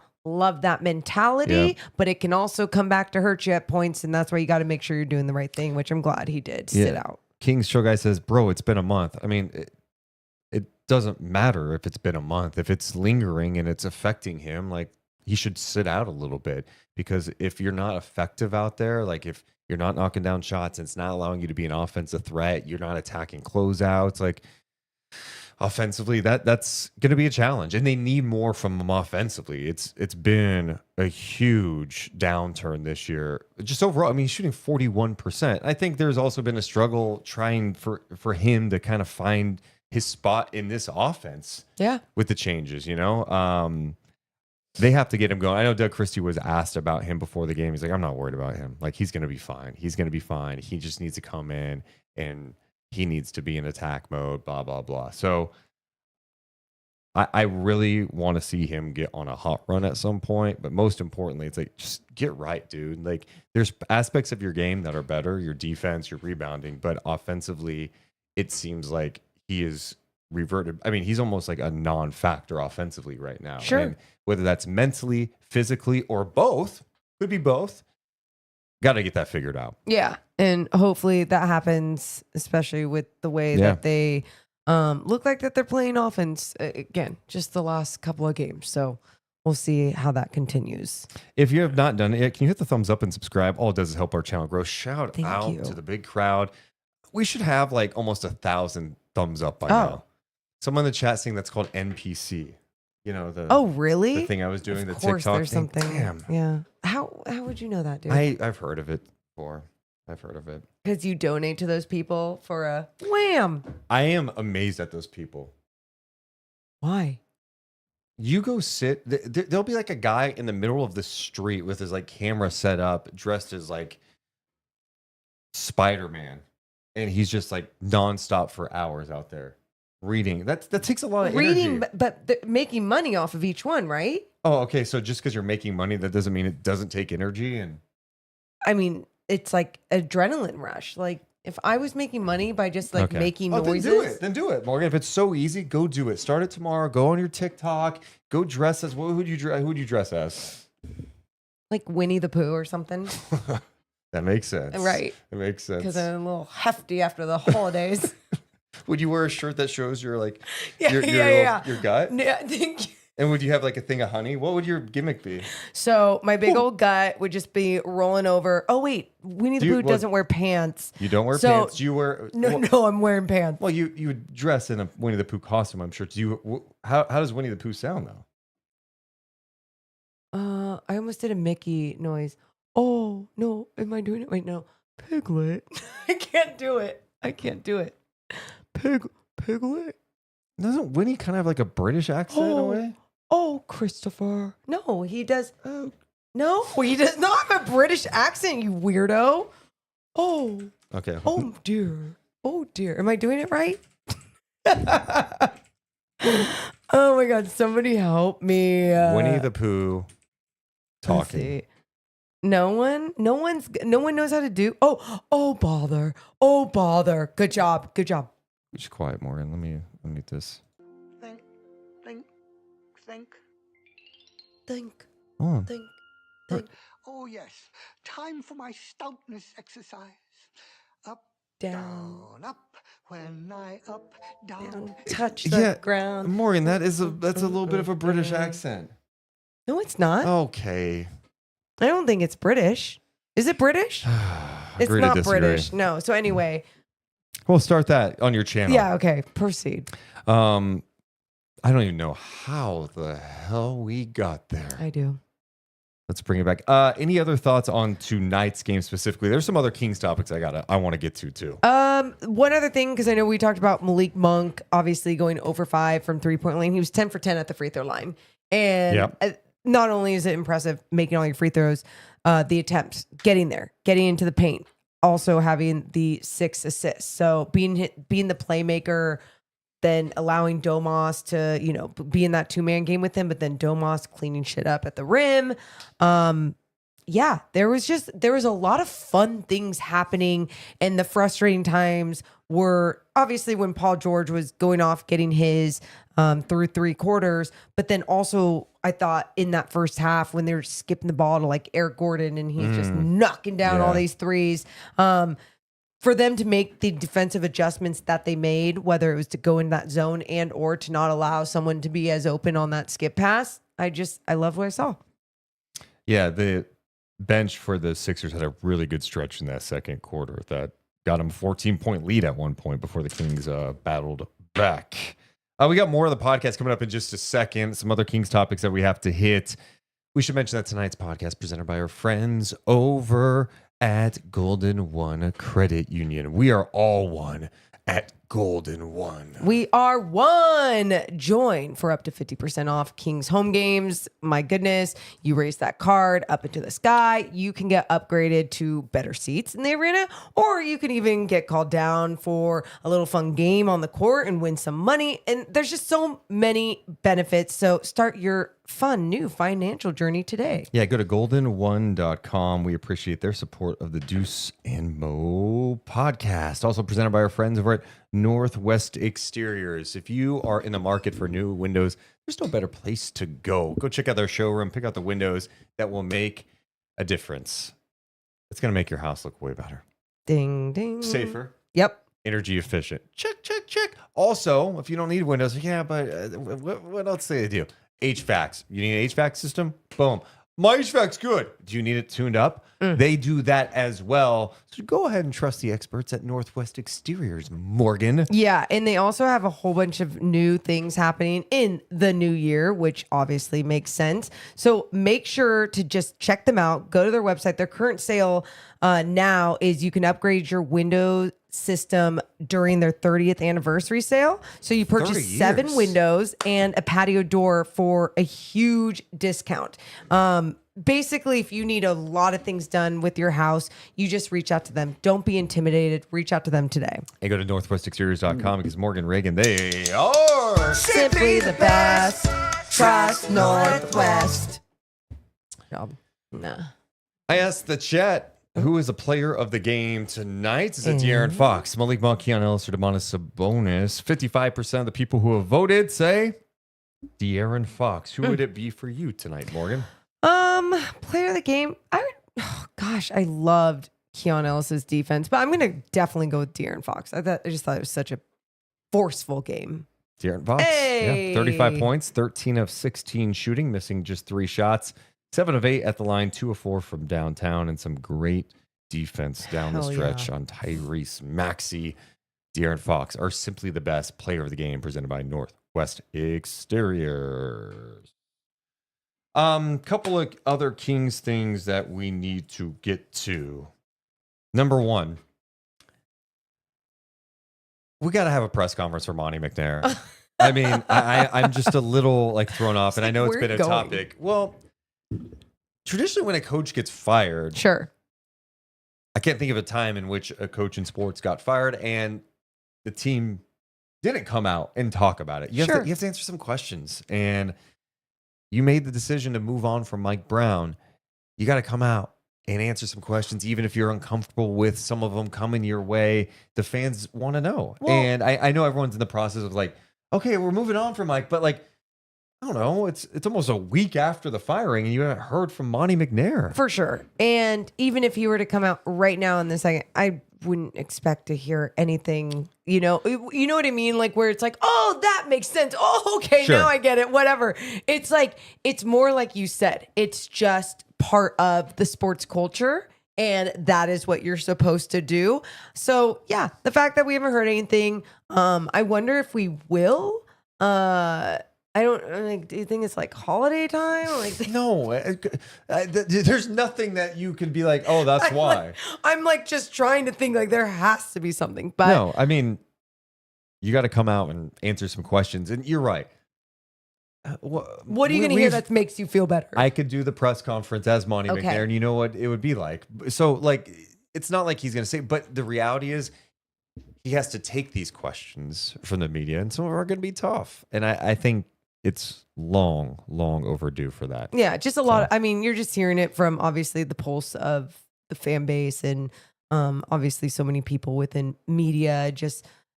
mentality, but it can also come back to hurt you at points, and that's why you got to make sure you're doing the right thing, which I'm glad he did. Sit out. King's Show Guy says, bro, it's been a month. I mean, it doesn't matter if it's been a month. If it's lingering and it's affecting him, he should sit out a little bit, because if you're not effective out there, if you're not knocking down shots and it's not allowing you to be an offensive threat, you're not attacking closeouts, offensively, that's going to be a challenge, and they need more from him offensively. It's been a huge downturn this year. Just overall, I mean, he's shooting 41%. I think there's also been a struggle trying for him to kind of find his spot in this offense. Yeah. With the changes, they have to get him going. I know Doug Christie was asked about him before the game. He's like, I'm not worried about him. He's going to be fine. He's going to be fine. He just needs to come in and he needs to be in attack mode, blah, blah, blah. So I really want to see him get on a hot run at some point. But most importantly, it's like, just get right, dude. Like, there's aspects of your game that are better, your defense, your rebounding. But offensively, it seems like he is reverted. I mean, he's almost like a non-factor offensively right now. Sure. And whether that's mentally, physically, or both, could be both. Got to get that figured out. Yeah. And hopefully that happens, especially with the way that they look like that they're playing offense again, just the last couple of games. So we'll see how that continues. If you have not done it yet, can you hit the thumbs up and subscribe? All it does is help our channel grow. Shout Thank out you. to the big crowd. We should have like almost 1,000 thumbs up by now. Someone in the chat saying that's called NPC. You know, the really? the thing I was doing, Of the course, TikTok there's thing. something. Damn. Yeah. How would you know that, dude? I've heard of it before. I've heard of it. Because you donate to those people for a wham. I am amazed at those people. Why? You go sit. There'll be like a guy in the middle of the street with his like camera set up, dressed as like Spider-Man, and he's just like nonstop for hours out there reading. That takes a lot of Reading, energy. but making money off of each one, right? Oh, okay. So just because you're making money, that doesn't mean it doesn't take energy. And I mean, it's like adrenaline rush. Like if I was making money by just like making noises, Then do it, Morgan. If it's so easy, go do it. Start it tomorrow. Go on your TikTok. Go dress as who'd you dress as? like Winnie the Pooh or something, That makes sense. right? It makes sense. Because I'm a little hefty after the holidays. Would you wear a shirt that shows your like Yeah, your gut? Yeah, thank you. And would you have like a thing of honey? What would your gimmick be? So my big old gut would just be rolling over. Oh wait, Winnie the Pooh doesn't wear pants. You don't wear So- pants. Do you wear No, I'm wearing pants. Well, you would dress in a Winnie the Pooh costume, I'm sure. How does Winnie the Pooh sound though? I almost did a Mickey noise. Oh no, am I doing it? Wait, no, Piglet. I can't do it. Piglet. Doesn't Winnie kind of have like a British accent in a way? Oh, Christopher. No, he does. No, he does not have a British accent, you weirdo. Oh, Okay. oh dear. Oh dear. Am I doing it right? Oh my God. Somebody help me. Winnie the Pooh let's talking. see. No one knows how to do. Oh bother. Good job. Just quiet, Morgan. Let me unmute this. Think. Oh. Think. Oh, yes. Time for my stoutness exercise. Up, Down. up. When I up, down. Touch the ground. Morgan, that's a little bit of a British accent. No, it's not. Okay. I don't think it's British. Is it British? It's Agree to not disagree. British. No. So anyway, We'll start that on your channel. yeah. Okay. Proceed. I don't even know how the hell we got there. I do. Let's bring it back. Any other thoughts on tonight's game specifically? There's some other Kings topics I want to get to too. One other thing, because I know we talked about Malik Monk obviously going over 5 from 3-point line. He was 10 for 10 at the free throw line. And not only is it impressive making all your free throws, the attempts, getting there, getting into the paint, also having the 6 assists. So being the playmaker, then allowing Domas to, be in that 2-man game with him, but then Domas cleaning shit up at the rim. There was a lot of fun things happening, and the frustrating times were obviously when Paul George was going off getting his through 3 quarters, but then also I thought in that first half when they were skipping the ball to like Eric Gordon and he's just knocking down all these threes. For them to make the defensive adjustments that they made, whether it was to go in that zone and or to not allow someone to be as open on that skip pass, I love what I saw. Yeah, the bench for the Sixers had a really good stretch in that second quarter that got them 14-point lead at one point before the Kings battled back. We got more of the podcast coming up in just a second. Some other Kings topics that we have to hit. We should mention that tonight's podcast presented by our friends over at Golden One Credit Union. We are all one at golden one. We are one. Join for up to 50% off Kings home games. My goodness, you raise that card up into the sky. You can get upgraded to better seats in the arena, or you can even get called down for a little fun game on the court and win some money. And there's just so many benefits. So start your fun new financial journey today. Yeah, go to golden1.com. We appreciate their support of the Deuce and Mo podcast. Also presented by our friends over at Northwest Exteriors. If you are in the market for new windows, there's no better place to go. Go check out their showroom, pick out the windows that will make a difference. It's going to make your house look way better. Ding, ding. Safer. Yep. Energy efficient. Check, check, check. Also, if you don't need windows, yeah, but what else do they do? HVACs. You need an HVAC system? Boom. My HVAC's good. Do you need it tuned up? They do that as well. So go ahead and trust the experts at Northwest Exteriors, Morgan. Yeah, and they also have a whole bunch of new things happening in the new year, which obviously makes sense. So make sure to just check them out. Go to their website. Their current sale now is you can upgrade your Windows system during their 30th anniversary sale. So you purchase 7 windows and a patio door for a huge discount. Basically, if you need a lot of things done with your house, you just reach out to them. Don't be intimidated. Reach out to them today. And go to northwestexteriors.com because Morgan Reagan, they are simply the best. Trust Northwest. Nah. I asked the chat, who is the player of the game tonight? Is it De'Aaron Fox, Malik Monk, Keon Ellis, or Domantas Sabonis? 55% of the people who have voted say De'Aaron Fox. Who would it be for you tonight, Morgan? Player of the game. I loved Keon Ellis's defense, but I'm gonna definitely go with De'Aaron Fox. I just thought it was such a forceful game. De'Aaron Fox, Hey! 35 points, 13 of 16 shooting, missing just 3 shots, 7 of 8 at the line, 2 of 4 from downtown, and some great defense down the Hell stretch yeah. on Tyrese Maxey. De'Aaron Fox are simply the best player of the game, presented by Northwest Exteriors. Couple of other Kings things that we need to get to. Number one, we got to have a press conference for Monty McNair. I mean, I'm just a little thrown off, and I know it's been a topic. Well, traditionally when a coach gets fired, Sure. I can't think of a time in which a coach in sports got fired and the team didn't come out and talk about it. You have to answer some questions, and you made the decision to move on from Mike Brown. You got to come out and answer some questions, even if you're uncomfortable with some of them coming your way. The fans want to know. Well, and I know everyone's in the process of okay, we're moving on from Mike, but I don't know. It's almost a week after the firing, and you haven't heard from Monty McNair. For sure. And even if he were to come out right now in the second, I wouldn't expect to hear anything, you know what I mean? Where it's oh, that makes sense. Oh, okay, Sure. now I get it. Whatever. It's it's more like you said. It's just part of the sports culture, and that is what you're supposed to do. So yeah, the fact that we haven't heard anything, I wonder if we will. I don't do you think it's holiday time? No, there's nothing that you can be oh, that's why. I'm just trying to think there has to be something, but No, I mean, you got to come out and answer some questions. And you're right. what are you going to hear that makes you feel better? I could do the press conference as Monty Okay. McNair, and you know what it would be like. So, it's not like he's going to say, but the reality is he has to take these questions from the media, and some of them are going to be tough. And I think it's long overdue for that. Yeah, just a lot. You're just hearing it from obviously the pulse of the fan base, and obviously so many people within media,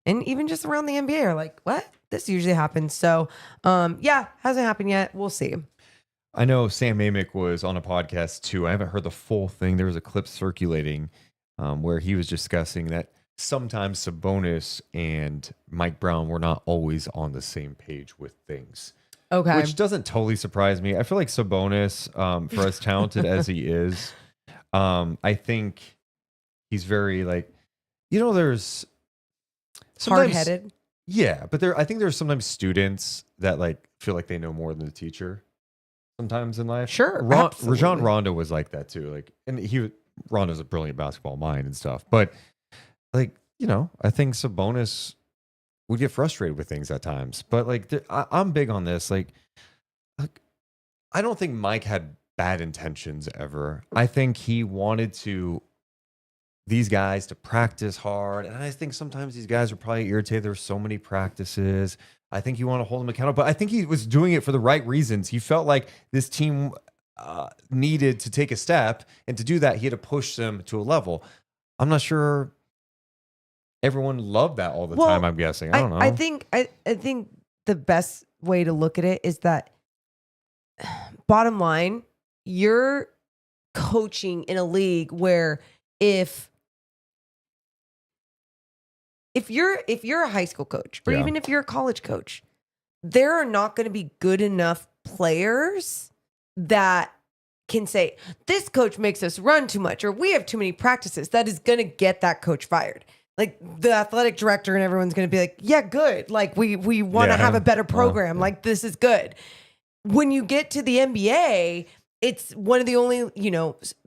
and even just around the NBA are what? This usually happens. So, yeah, hasn't happened yet. We'll see. I know Sam Amick was on a podcast too. I haven't heard the full thing. There was a clip circulating where he was discussing that sometimes Sabonis and Mike Brown were not always on the same page with things. Okay. Which doesn't totally surprise me. I feel like Sabonis, for as talented as he is, I think he's very there's sometimes hard-headed. Yeah, but I think there's sometimes students that feel like they know more than the teacher sometimes in life. Sure. Rajon Rondo was like that too. And Rondo's a brilliant basketball mind and stuff. But I think Sabonis would get frustrated with things at times. But like, I'm big on this. Like, I don't think Mike had bad intentions ever. I think he wanted these guys to practice hard. And I think sometimes these guys are probably irritated. There's so many practices. I think you want to hold them accountable, but I think he was doing it for the right reasons. He felt like this team needed to take a step, and to do that, he had to push them to a level. I'm not sure everyone loved that all the time. I'm guessing. I don't know. I think the best way to look at it is that, bottom line, you're coaching in a league where if you're a high school coach, or even if you're a college coach, there are not going to be good enough players that can say, this coach makes us run too much, or we have too many practices. That is going to get that coach fired. Like, the athletic director and everyone's going to be like, yeah, good. Like, we want to have a better program. Like, this is good. When you get to the NBA, it's one of the only,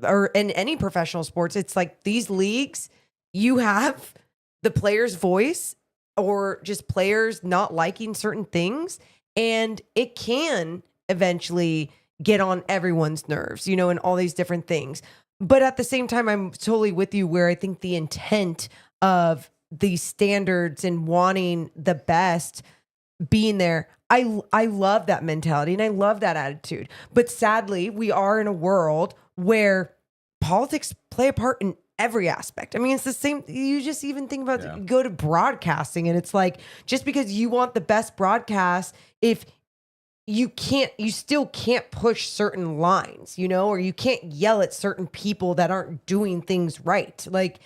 or in any professional sports, it's like these leagues, you have the player's voice, or just players not liking certain things, and it can eventually get on everyone's nerves, and all these different things. But at the same time, I'm totally with you where I think the intent of these standards and wanting the best being there, I love that mentality and I love that attitude. But sadly, we are in a world where politics play a part in every aspect. I mean, it's the same. You just even think about you go to broadcasting, and it's like, just because you want the best broadcast, if you still can't push certain lines, or you can't yell at certain people that aren't doing things right. Like,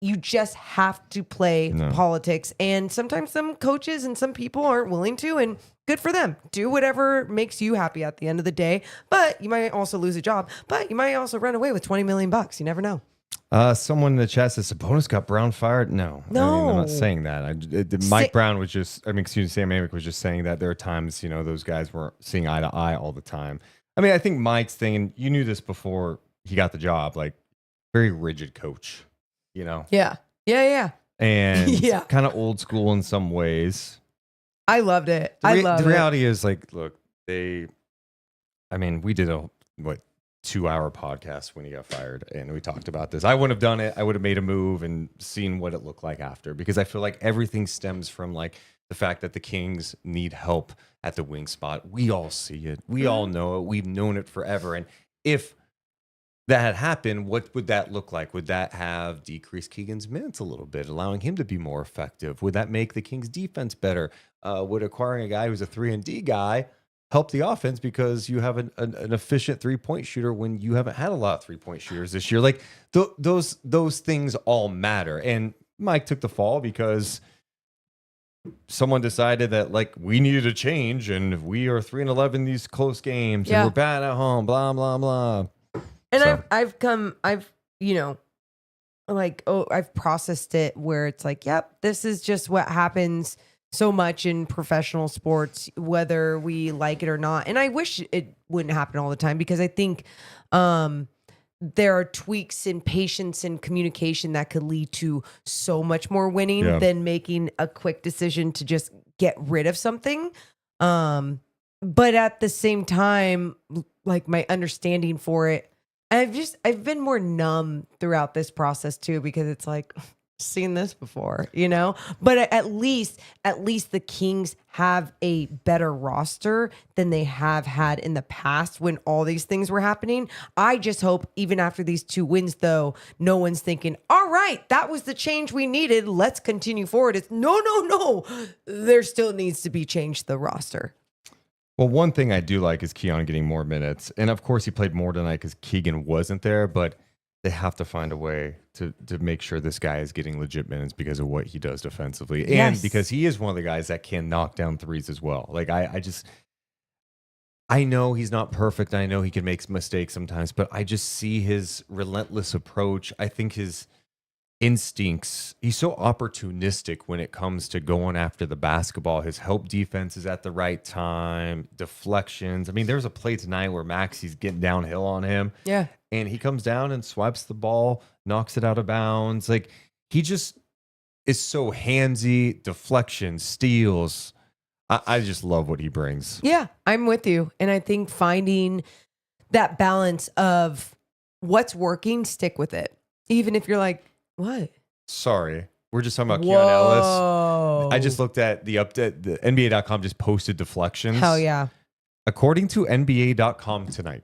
you just have to play politics. And sometimes some coaches and some people aren't willing to, and good for them. Do whatever makes you happy at the end of the day. But you might also lose a job, but you might also run away with $20 million. You never know. Someone in the chat says Sabonis got Brown fired. No, I mean, I'm not saying that. Mike Brown was just, Sam Amick was just saying that there are times, those guys weren't seeing eye to eye all the time. I mean, I think Mike's thing, and you knew this before he got the job, like, very rigid coach, Yeah. And kind of old school in some ways. I loved it. The reality is, like, look, we did a 2-hour podcast when he got fired, and we talked about this. I wouldn't have done it. I would have made a move and seen what it looked like after, because I feel like everything stems from, like, the fact that the Kings need help at the wing spot. We all see it. We all know it. We've known it forever. And if that had happened, what would that look like? Would that have decreased Keegan's minutes a little bit, allowing him to be more effective? Would that make the Kings defense better? Would acquiring a guy who's a 3-and-D guy help the offense, because you have an efficient 3-point shooter when you haven't had a lot of 3-point shooters this year? Like, those things all matter. And Mike took the fall because someone decided that, like, we needed a change, and we are 3-11 these close games, and we're bad at home, blah, blah, blah. And so, I've processed it where it's like, yep, this is just what happens so much in professional sports, whether we like it or not. And I wish it wouldn't happen all the time, because I think there are tweaks in patience and communication that could lead to so much more winning than making a quick decision to just get rid of something. But at the same time, like, my understanding for it, I've been more numb throughout this process too, because it's like, seen this before, but at least the Kings have a better roster than they have had in the past when all these things were happening. I just hope, even after these 2 wins, though, no one's thinking, all right, that was the change we needed, let's continue forward. It's no, there still needs to be change to the roster. Well, one thing I do like is Keon getting more minutes. And of course, he played more tonight because Keegan wasn't there, but they have to find a way to make sure this guy is getting legit minutes because of what he does defensively. And because he is one of the guys that can knock down threes as well. Like, I know he's not perfect. I know he can make mistakes sometimes, but I just see his relentless approach. I think his instincts, he's so opportunistic when it comes to going after the basketball. His help defense is at the right time, deflections. I mean, there's a play tonight where Maxi's getting downhill on him. Yeah. And he comes down and swipes the ball, knocks it out of bounds. Like, he just is so handsy, deflections, steals. I just love what he brings. Yeah, I'm with you. And I think finding that balance of what's working, stick with it. Even if you're like, what? Sorry. We're just talking about Keon Ellis. Whoa. I just looked at the update. The NBA.com just posted deflections. Hell yeah. According to NBA.com tonight,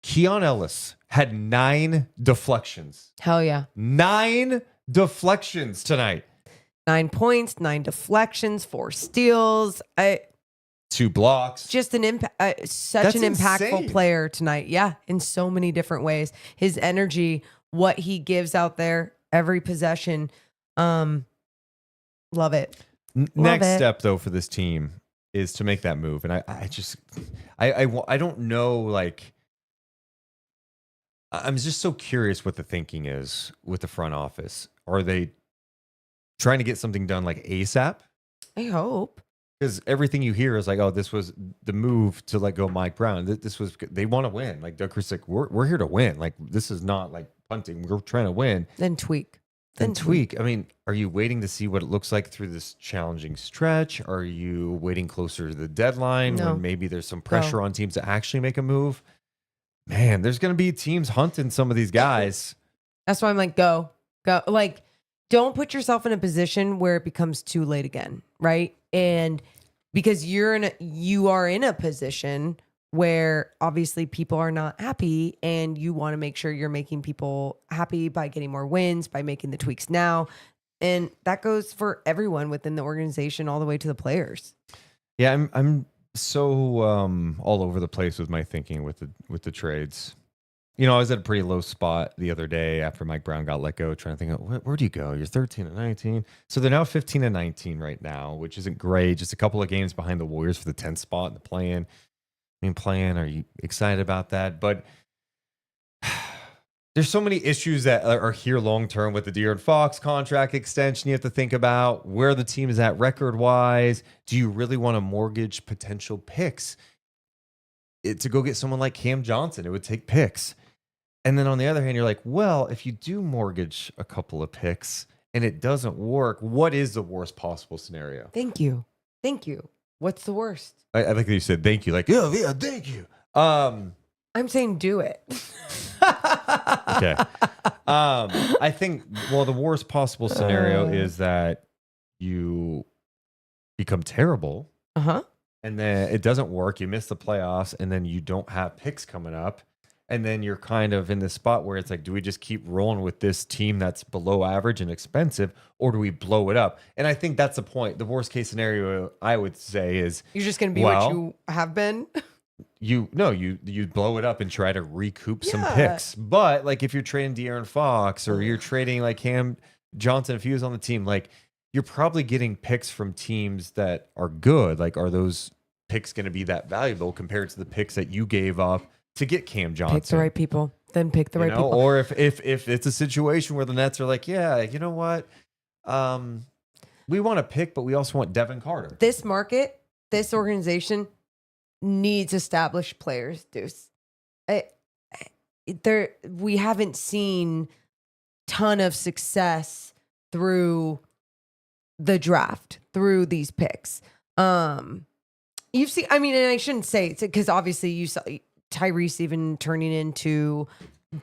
Keon Ellis had 9 deflections. Hell yeah. 9 deflections tonight. 9 points, 9 deflections, 4 steals. 2 blocks. Just an impact, such That's an impactful insane. player tonight. Yeah, in so many different ways. His energy, what he gives out there, every possession. Love it. Next it. step though for this team is to make that move, and I don't know. Like, I'm just so curious what the thinking is with the front office. Are they trying to get something done like ASAP? I hope. Because everything you hear is like, oh, this was the move to let go Mike Brown. This was, they want to win. Like Doug Chris, like, we're here to win. Like, this is not like punting. We're trying to win. Then tweak. Then tweak. I mean, are you waiting to see what it looks like through this challenging stretch? Are you waiting closer to the deadline No. when maybe there's some pressure on teams to actually make a move? Man, there's going to be teams hunting some of these guys. That's why I'm like, go. Like, don't put yourself in a position where it becomes too late again, right? And because you are in a position where obviously people are not happy, and you want to make sure you're making people happy by getting more wins, by making the tweaks now. And that goes for everyone within the organization, all the way to the players. Yeah, I'm so all over the place with my thinking with the trades. You know, I was at a pretty low spot the other day after Mike Brown got let go, trying to think, where do you go? You're 13-19. So they're now 15-19 right now, which isn't great. Just a couple of games behind the Warriors for the 10th spot in the play-in. I mean, play-in, are you excited about that? But there's so many issues that are here long-term with the De'Aaron Fox contract extension you have to think about, where the team is at record-wise. Do you really want to mortgage potential picks? To go get someone like Cam Johnson, it would take picks. And then on the other hand, you're like, well, if you do mortgage a couple of picks and it doesn't work, what is the worst possible scenario? Thank you. What's the worst? I like that you said thank you. Like, yeah, thank you. I'm saying do it. Okay. I think, well, the worst possible scenario is that you become terrible. Uh-huh. And then it doesn't work. You miss the playoffs, and then you don't have picks coming up. And then you're kind of in this spot where it's like, do we just keep rolling with this team that's below average and expensive, or do we blow it up? And I think that's the point. The worst case scenario, I would say, is You're just going to be what you have been. you blow it up and try to recoup some Yeah. picks. But like if you're trading De'Aaron Fox or you're trading like Cam Johnson, if he was on the team, like you're probably getting picks from teams that are good. Like, are those picks going to be that valuable compared to the picks that you gave up to get Cam Johnson? Pick the right people. Then pick the right people. Or if it's a situation where the Nets are like, yeah, you know what? We want to pick, but we also want Devin Carter. This market, this organization needs established players, Deuce. We haven't seen ton of success through the draft, through these picks. You've seen, I mean, and I shouldn't say it's because obviously you saw Tyrese even turning into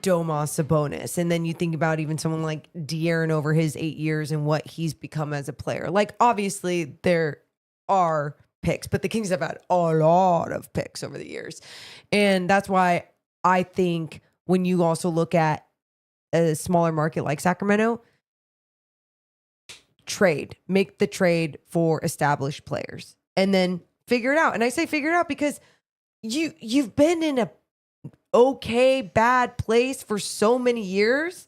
Domas Sabonis. And then you think about even someone like De'Aaron over his 8 years and what he's become as a player. Like, obviously there are picks, but the Kings have had a lot of picks over the years. And that's why I think when you also look at a smaller market like Sacramento, make the trade for established players and then figure it out. And I say figure it out because you've been in a okay, bad place for so many years.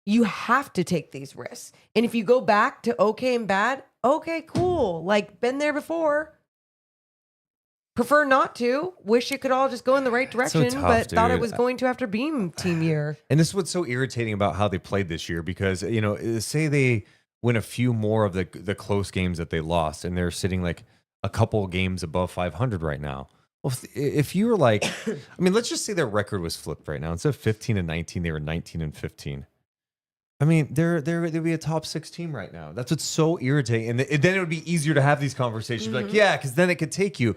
You have to take these risks. And if you go back to okay and bad, okay, cool. Like, been there before. Prefer not to. Wish it could all just go in the right direction, tough, but thought it dude. was going to after Beam team year. And this is what's so irritating about how they played this year, because, you know, say they win a few more of the close games that they lost, and they're sitting like a couple games above 500 right now. Well, if you were like, I mean, let's just say their record was flipped right now. Instead of 15-19, they were 19-15. I mean, they'd be a top 6 team right now. That's what's so irritating. And then it would be easier to have these conversations. Like, yeah, because then it could take you.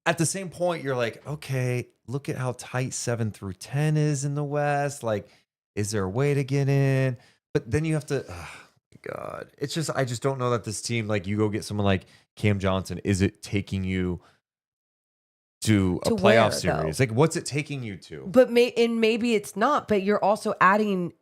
At the same point, you're like, okay, look at how tight 7 through 10 is in the West. Like, is there a way to get in? But then you have to, oh my God. It's just, I just don't know that this team, like, you go get someone like Cam Johnson, is it taking you to a playoff series? Like, what's it taking you to? But maybe it's not, but you're also adding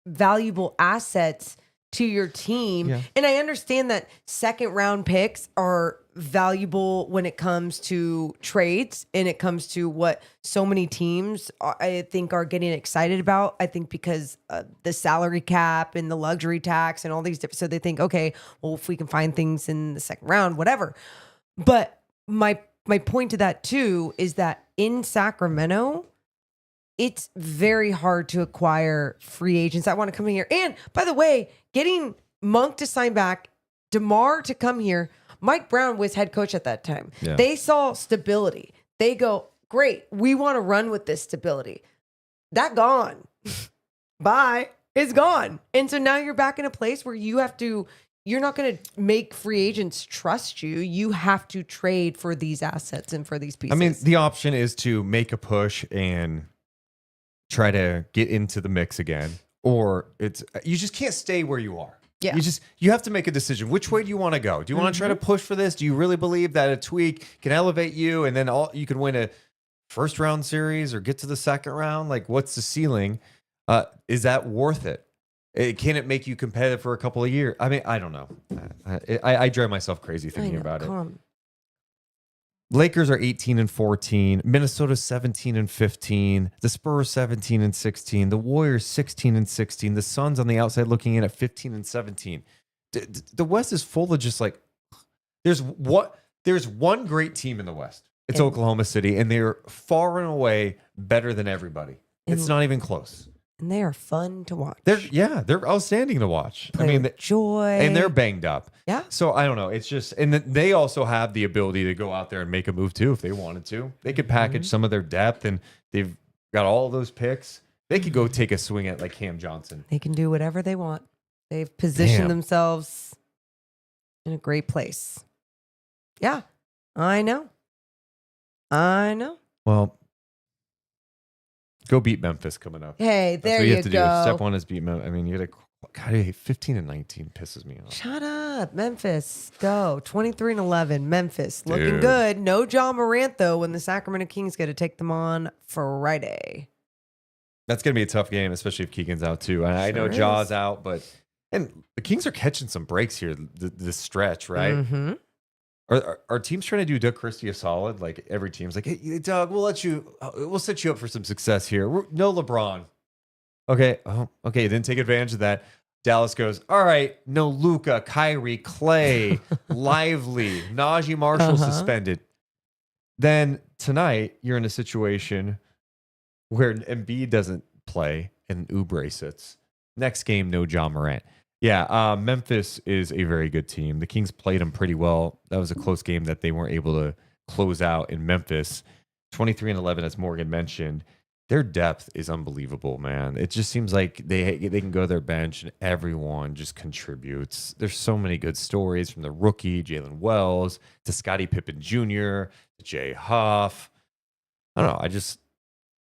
valuable assets to your team. Yeah. And I understand that second round picks are valuable when it comes to trades and it comes to what so many teams I think are getting excited about. I think because the salary cap and the luxury tax and all these different, so they think, okay, well, if we can find things in the second round, whatever. But my point to that too is that in Sacramento, it's very hard to acquire free agents that want to come in here. And by the way, getting Monk to sign back, DeMar to come here, Mike Brown was head coach at that time. Yeah. They saw stability. They go, great, we want to run with this stability. That gone. Bye. It's gone. And so now you're back in a place where you're not going to make free agents trust you. You have to trade for these assets and for these pieces. I mean, the option is to make a push and try to get into the mix again, or you just can't stay where you are. Yeah. You have to make a decision. Which way do you want to go? Do you want to try to push for this? Do you really believe that a tweak can elevate you and then you can win a first round series or get to the second round? Like, what's the ceiling? Is that worth it? Can it make you competitive for a couple of years? I mean, I don't know. I drive myself crazy thinking about it. Lakers are 18-14. Minnesota 17-15. The Spurs 17-16. The Warriors 16-16. The Suns on the outside looking in at 15-17. The West is full of just like there's one great team in the West. It's Oklahoma City, and they're far and away better than everybody. It's not even close. And they are fun to watch. They're outstanding to watch. Play with joy. And they're banged up. Yeah. So I don't know. It's just, and they also have the ability to go out there and make a move too if they wanted to. They could package some of their depth, and they've got all of those picks. They could go take a swing at like Cam Johnson. They can do whatever they want. They've positioned themselves in a great place. Yeah, I know. Well, go beat Memphis coming up. Hey, That's there what you have to go. do. Step one is beat Memphis. I mean, you got to. God, 15-19 pisses me off. Shut up. Memphis, go. 23-11. Memphis, looking Dude. good. No John Morant, though, when the Sacramento Kings get to take them on Friday. That's going to be a tough game, especially if Keegan's out too. And I know Sure Jaw's is. out, and the Kings are catching some breaks here this stretch, right? Mm-hmm. Are teams trying to do Doug Christie a solid? Like every team's like, hey, Doug, we'll set you up for some success here. No LeBron. Okay. Oh, okay. Didn't take advantage of that. Dallas goes, all right, no Luka, Kyrie, Clay, Lively, Najee Marshall suspended. Then tonight, you're in a situation where Embiid doesn't play and Oubre sits. Next game, no John Morant. Yeah, Memphis is a very good team. The Kings played them pretty well. That was a close game that they weren't able to close out in Memphis. 23-11, as Morgan mentioned. Their depth is unbelievable, man. It just seems like they can go to their bench and everyone just contributes. There's so many good stories from the rookie, Jalen Wells, to Scottie Pippen Jr., to Jay Huff. I don't know.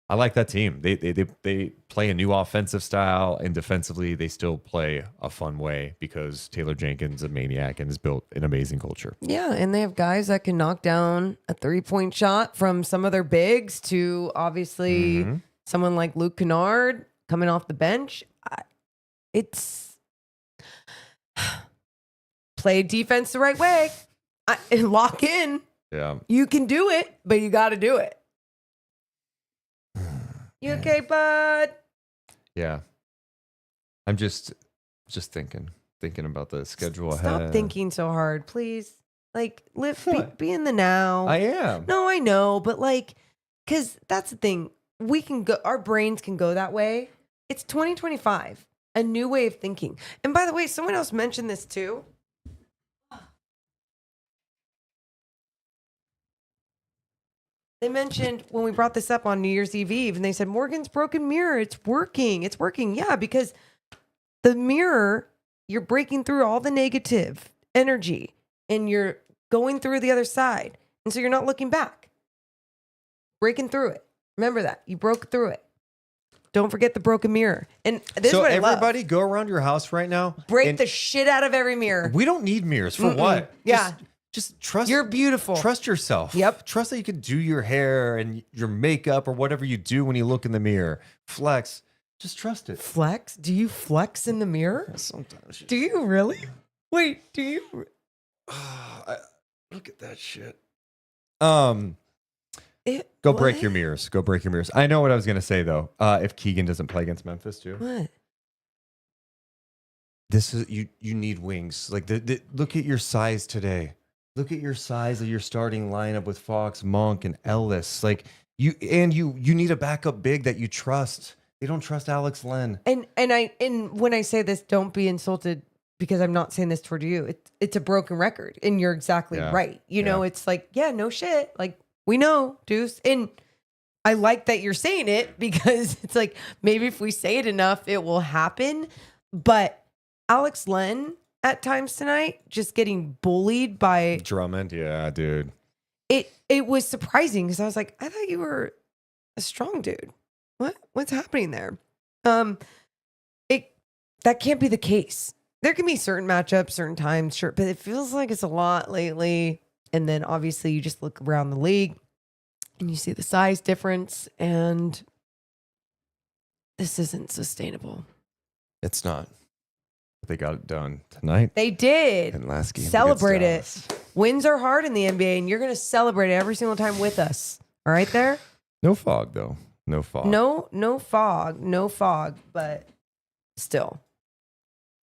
I like that team. They play a new offensive style, and defensively they still play a fun way because Taylor Jenkins is a maniac and has built an amazing culture. Yeah, and they have guys that can knock down a 3-point shot from some of their bigs to obviously someone like Luke Kennard coming off the bench. It's play defense the right way. Lock in. Yeah. You can do it, but you got to do it. You okay, bud? Yeah. I'm just thinking about the schedule ahead. Stop thinking so hard, please. Like, be in the now. I am. No, I know, but like, because that's the thing. We can go, our brains can go that way. It's 2025, a new way of thinking. And by the way, someone else mentioned this too. They mentioned when we brought this up on New Year's Eve, and they said, Morgan's broken mirror, it's working. It's working. Yeah, because the mirror, you're breaking through all the negative energy and you're going through the other side. And so you're not looking back. Breaking through it. Remember that. You broke through it. Don't forget the broken mirror. And this is what I love. Everybody go around your house right now. Break the shit out of every mirror. We don't need mirrors for what? Yeah. Just trust. You're beautiful. Trust yourself. Yep. Trust that you can do your hair and your makeup or whatever you do when you look in the mirror. Flex. Just trust it. Flex? Do you flex in the mirror? Sometimes. Do you really? Wait, do you? Look at that shit. Go break your mirrors. Go break your mirrors. I know what I was going to say, though. If Keegan doesn't play against Memphis, too. What? This is you need wings. Like look at your size today. Look at your size of your starting lineup with Fox, Monk, and Ellis. Like you need a backup big that you trust. They don't trust Alex Len. And when I say this, don't be insulted because I'm not saying this toward you. It's a broken record, and you're exactly right. You know, it's like, yeah, no shit. Like we know, Deuce. And I like that you're saying it because it's like maybe if we say it enough, it will happen. But Alex Len at times tonight, just getting bullied by Drummond. Yeah, dude. It was surprising because I was like, I thought you were a strong dude. What's happening there? That can't be the case. There can be certain matchups, certain times, sure, but it feels like it's a lot lately. And then obviously you just look around the league and you see the size difference, and this isn't sustainable. It's not. But they got it done tonight. They did. And last game. Celebrate it. Wins are hard in the NBA, and you're going to celebrate it every single time with us. All right, there? No fog, though. No fog. No fog, but still.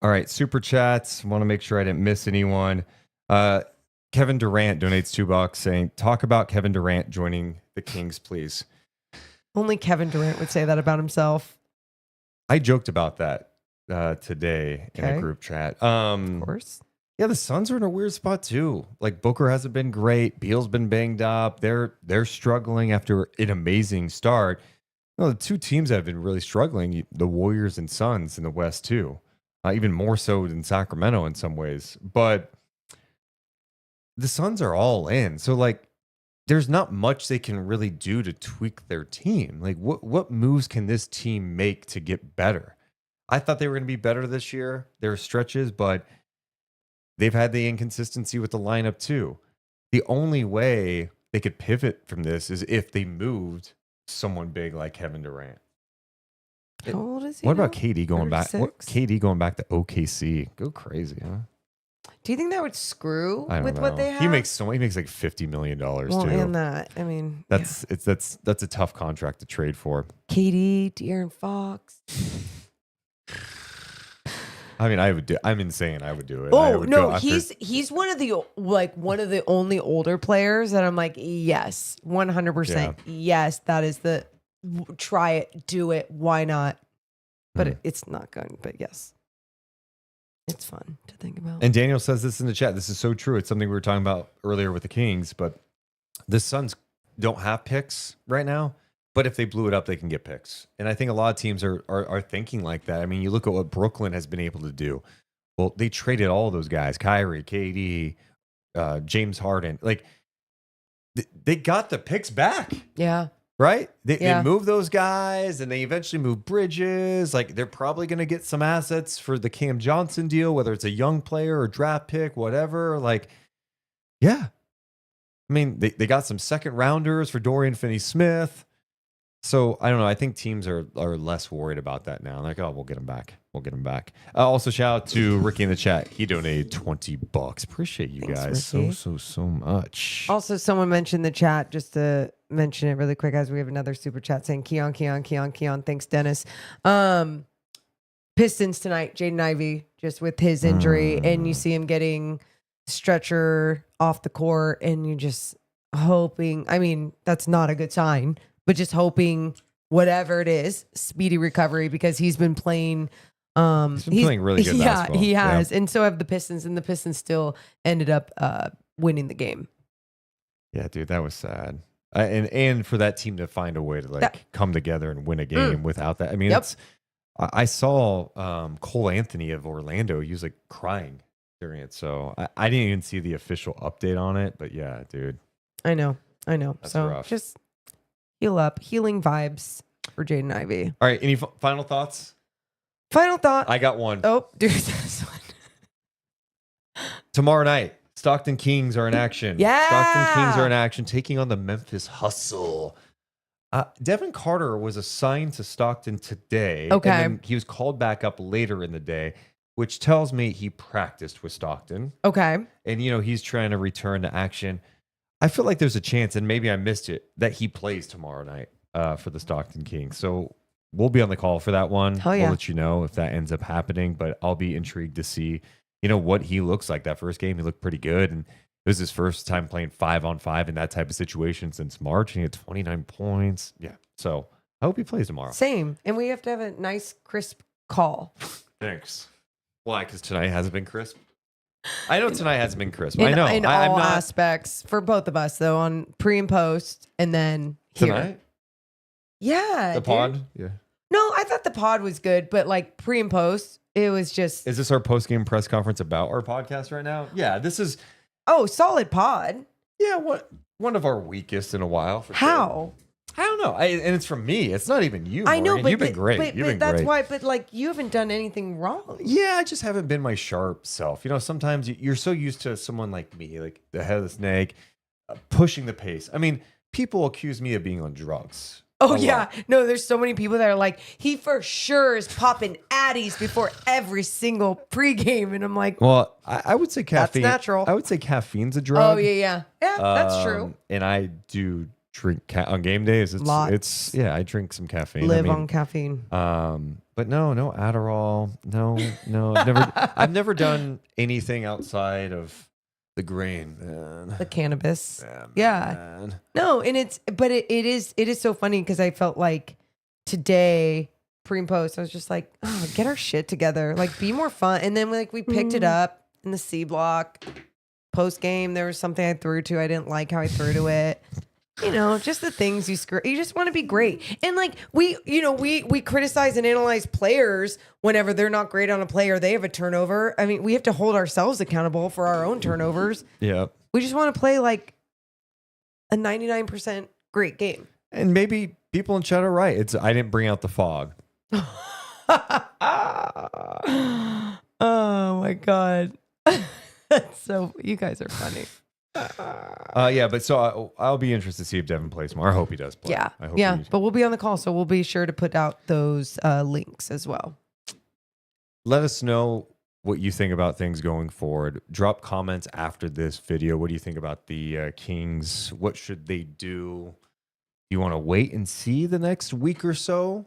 All right, super chats. Want to make sure I didn't miss anyone. Kevin Durant donates $2 saying, talk about Kevin Durant joining the Kings, please. Only Kevin Durant would say that about himself. I joked about that today in a group chat. Of course. Yeah, the Suns are in a weird spot too. Like Booker hasn't been great. Beal's been banged up. They're struggling after an amazing start. The two teams that have been really struggling, the Warriors and Suns in the West too. Even more so than Sacramento in some ways. But the Suns are all in. So like there's not much they can really do to tweak their team. Like what moves can this team make to get better? I thought they were going to be better this year. There are stretches, but they've had the inconsistency with the lineup too. The only way they could pivot from this is if they moved someone big like Kevin Durant. How old is he? What about KD going back? 36? KD going back to OKC? Go crazy, huh? Do you think that would screw I don't with know. what they have? He makes like $50 million well, too. and that. I mean, That's a tough contract to trade for. KD, De'Aaron Fox. I mean, I would do. I'm insane. I would do it. Oh no, he's one of the only older players that I'm like, yes, 100%. Yes, that is try it, do it. Why not? But it's not going. But yes, it's fun to think about. And Daniel says this in the chat. This is so true. It's something we were talking about earlier with the Kings, but the Suns don't have picks right now. But if they blew it up, they can get picks. And I think a lot of teams are thinking like that. I mean, you look at what Brooklyn has been able to do. Well, they traded all those guys, Kyrie, KD, James Harden. Like, they got the picks back. Yeah. Right? They moved those guys, and they eventually moved Bridges. Like, they're probably going to get some assets for the Cam Johnson deal, whether it's a young player or draft pick, whatever. Like, yeah. I mean, they got some second rounders for Dorian Finney-Smith. So I don't know. I think teams are less worried about that now. Like, oh, we'll get him back. We'll get him back. Also, shout out to Ricky in the chat. He donated $20. Appreciate you guys Ricky. so much. Also, someone mentioned the chat, just to mention it really quick, as we have another super chat saying Keon. Thanks, Dennis. Pistons tonight, Jaden Ivey, just with his injury, and you see him getting stretcher off the court, and you're just hoping. I mean, that's not a good sign. But just hoping whatever it is, speedy recovery, because he's been playing. He's been playing really good basketball. Yeah, he has. And so have the Pistons, and the Pistons still ended up winning the game. Yeah, dude, that was sad. And for that team to find a way to come together and win a game without that. I mean, I saw Cole Anthony of Orlando. He was like crying during it. So I didn't even see the official update on it. But yeah, dude. I know. That's so rough. just heal up. Healing vibes for Jaden Ivey. All right. Any final thoughts? Final thought. I got one. Oh, dude, this one. Tomorrow night, Stockton Kings are in action. Yeah. Stockton Kings are in action, taking on the Memphis Hustle. Devin Carter was assigned to Stockton today. Okay. And then he was called back up later in the day, which tells me he practiced with Stockton. Okay. And, he's trying to return to action. I feel like there's a chance, and maybe I missed it, that he plays tomorrow night for the Stockton Kings. So we'll be on the call for that one. Hell yeah. We'll let you know if that ends up happening, but I'll be intrigued to see, what he looks like. That first game, he looked pretty good. And it was his first time playing 5-on-5 in that type of situation since March. And he had 29 points. Yeah. So I hope he plays tomorrow. Same. And we have to have a nice, crisp call. Thanks. Why? Because tonight hasn't been crisp? I know tonight hasn't been crisp. In, I know. In I'm all not... aspects for both of us, though, on pre and post, and then here. Tonight? Yeah. The dude. pod? Yeah. No, I thought the pod was good, but like pre and post, it was just. Is this our post-game press conference about our podcast right now? Yeah, this is... Oh, solid pod. Yeah, one of our weakest in a while. For How? Sure. I don't know. And it's from me. It's not even you, I know, Morgan. but You've been great. You've been that's great. why. But like, you haven't done anything wrong. Yeah, I just haven't been my sharp self. Sometimes you're so used to someone like me, like the head of the snake, pushing the pace. I mean, people accuse me of being on drugs. Oh a yeah, lot. no. There's so many people that are like, he for sure is popping addies before every single pregame, and I'm like, Well, I would say caffeine. That's natural. I would say caffeine's a drug. oh yeah, that's true. And I do drink on game days. Lots. I drink some caffeine. Live on caffeine. But no Adderall. No. I've never done anything outside of the grain, man. The cannabis. Yeah. Yeah. Man. No, and it is so funny because I felt like today pre and post I was just like, oh, get our shit together, like be more fun. And then we picked it up in the C block. Post game, there was something I threw to. I didn't like how I threw to it. Just the things you just want to be great. And like we criticize and analyze players whenever they're not great on a play or they have a turnover. I mean, we have to hold ourselves accountable for our own turnovers. Yeah. We just want to play like a 99% great game. And maybe people in chat are right. I didn't bring out the fog. Oh my God. So you guys are funny. But so I'll be interested to see if Devin plays tomorrow. I hope he does play. Yeah. I hope Yeah. But we'll be on the call. So we'll be sure to put out those links as well. Let us know what you think about things going forward. Drop comments after this video. What do you think about the Kings? What should they do? Do you want to wait and see the next week or so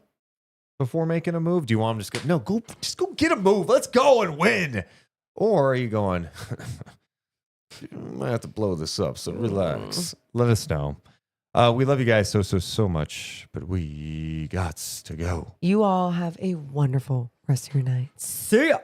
before making a move? Do you want them just go get a move. Let's go and win. Or are you going, you might have to blow this up, so relax. Let us know. We love you guys so much, but we got to go. You all have a wonderful rest of your night. See ya.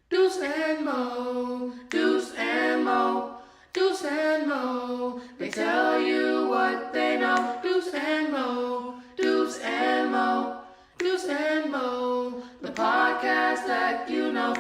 Deuce and Mo, Deuce and Mo, Deuce and Mo. They tell you what they know. Deuce and Mo, Deuce and Mo, Deuce and Mo. The podcast that you know.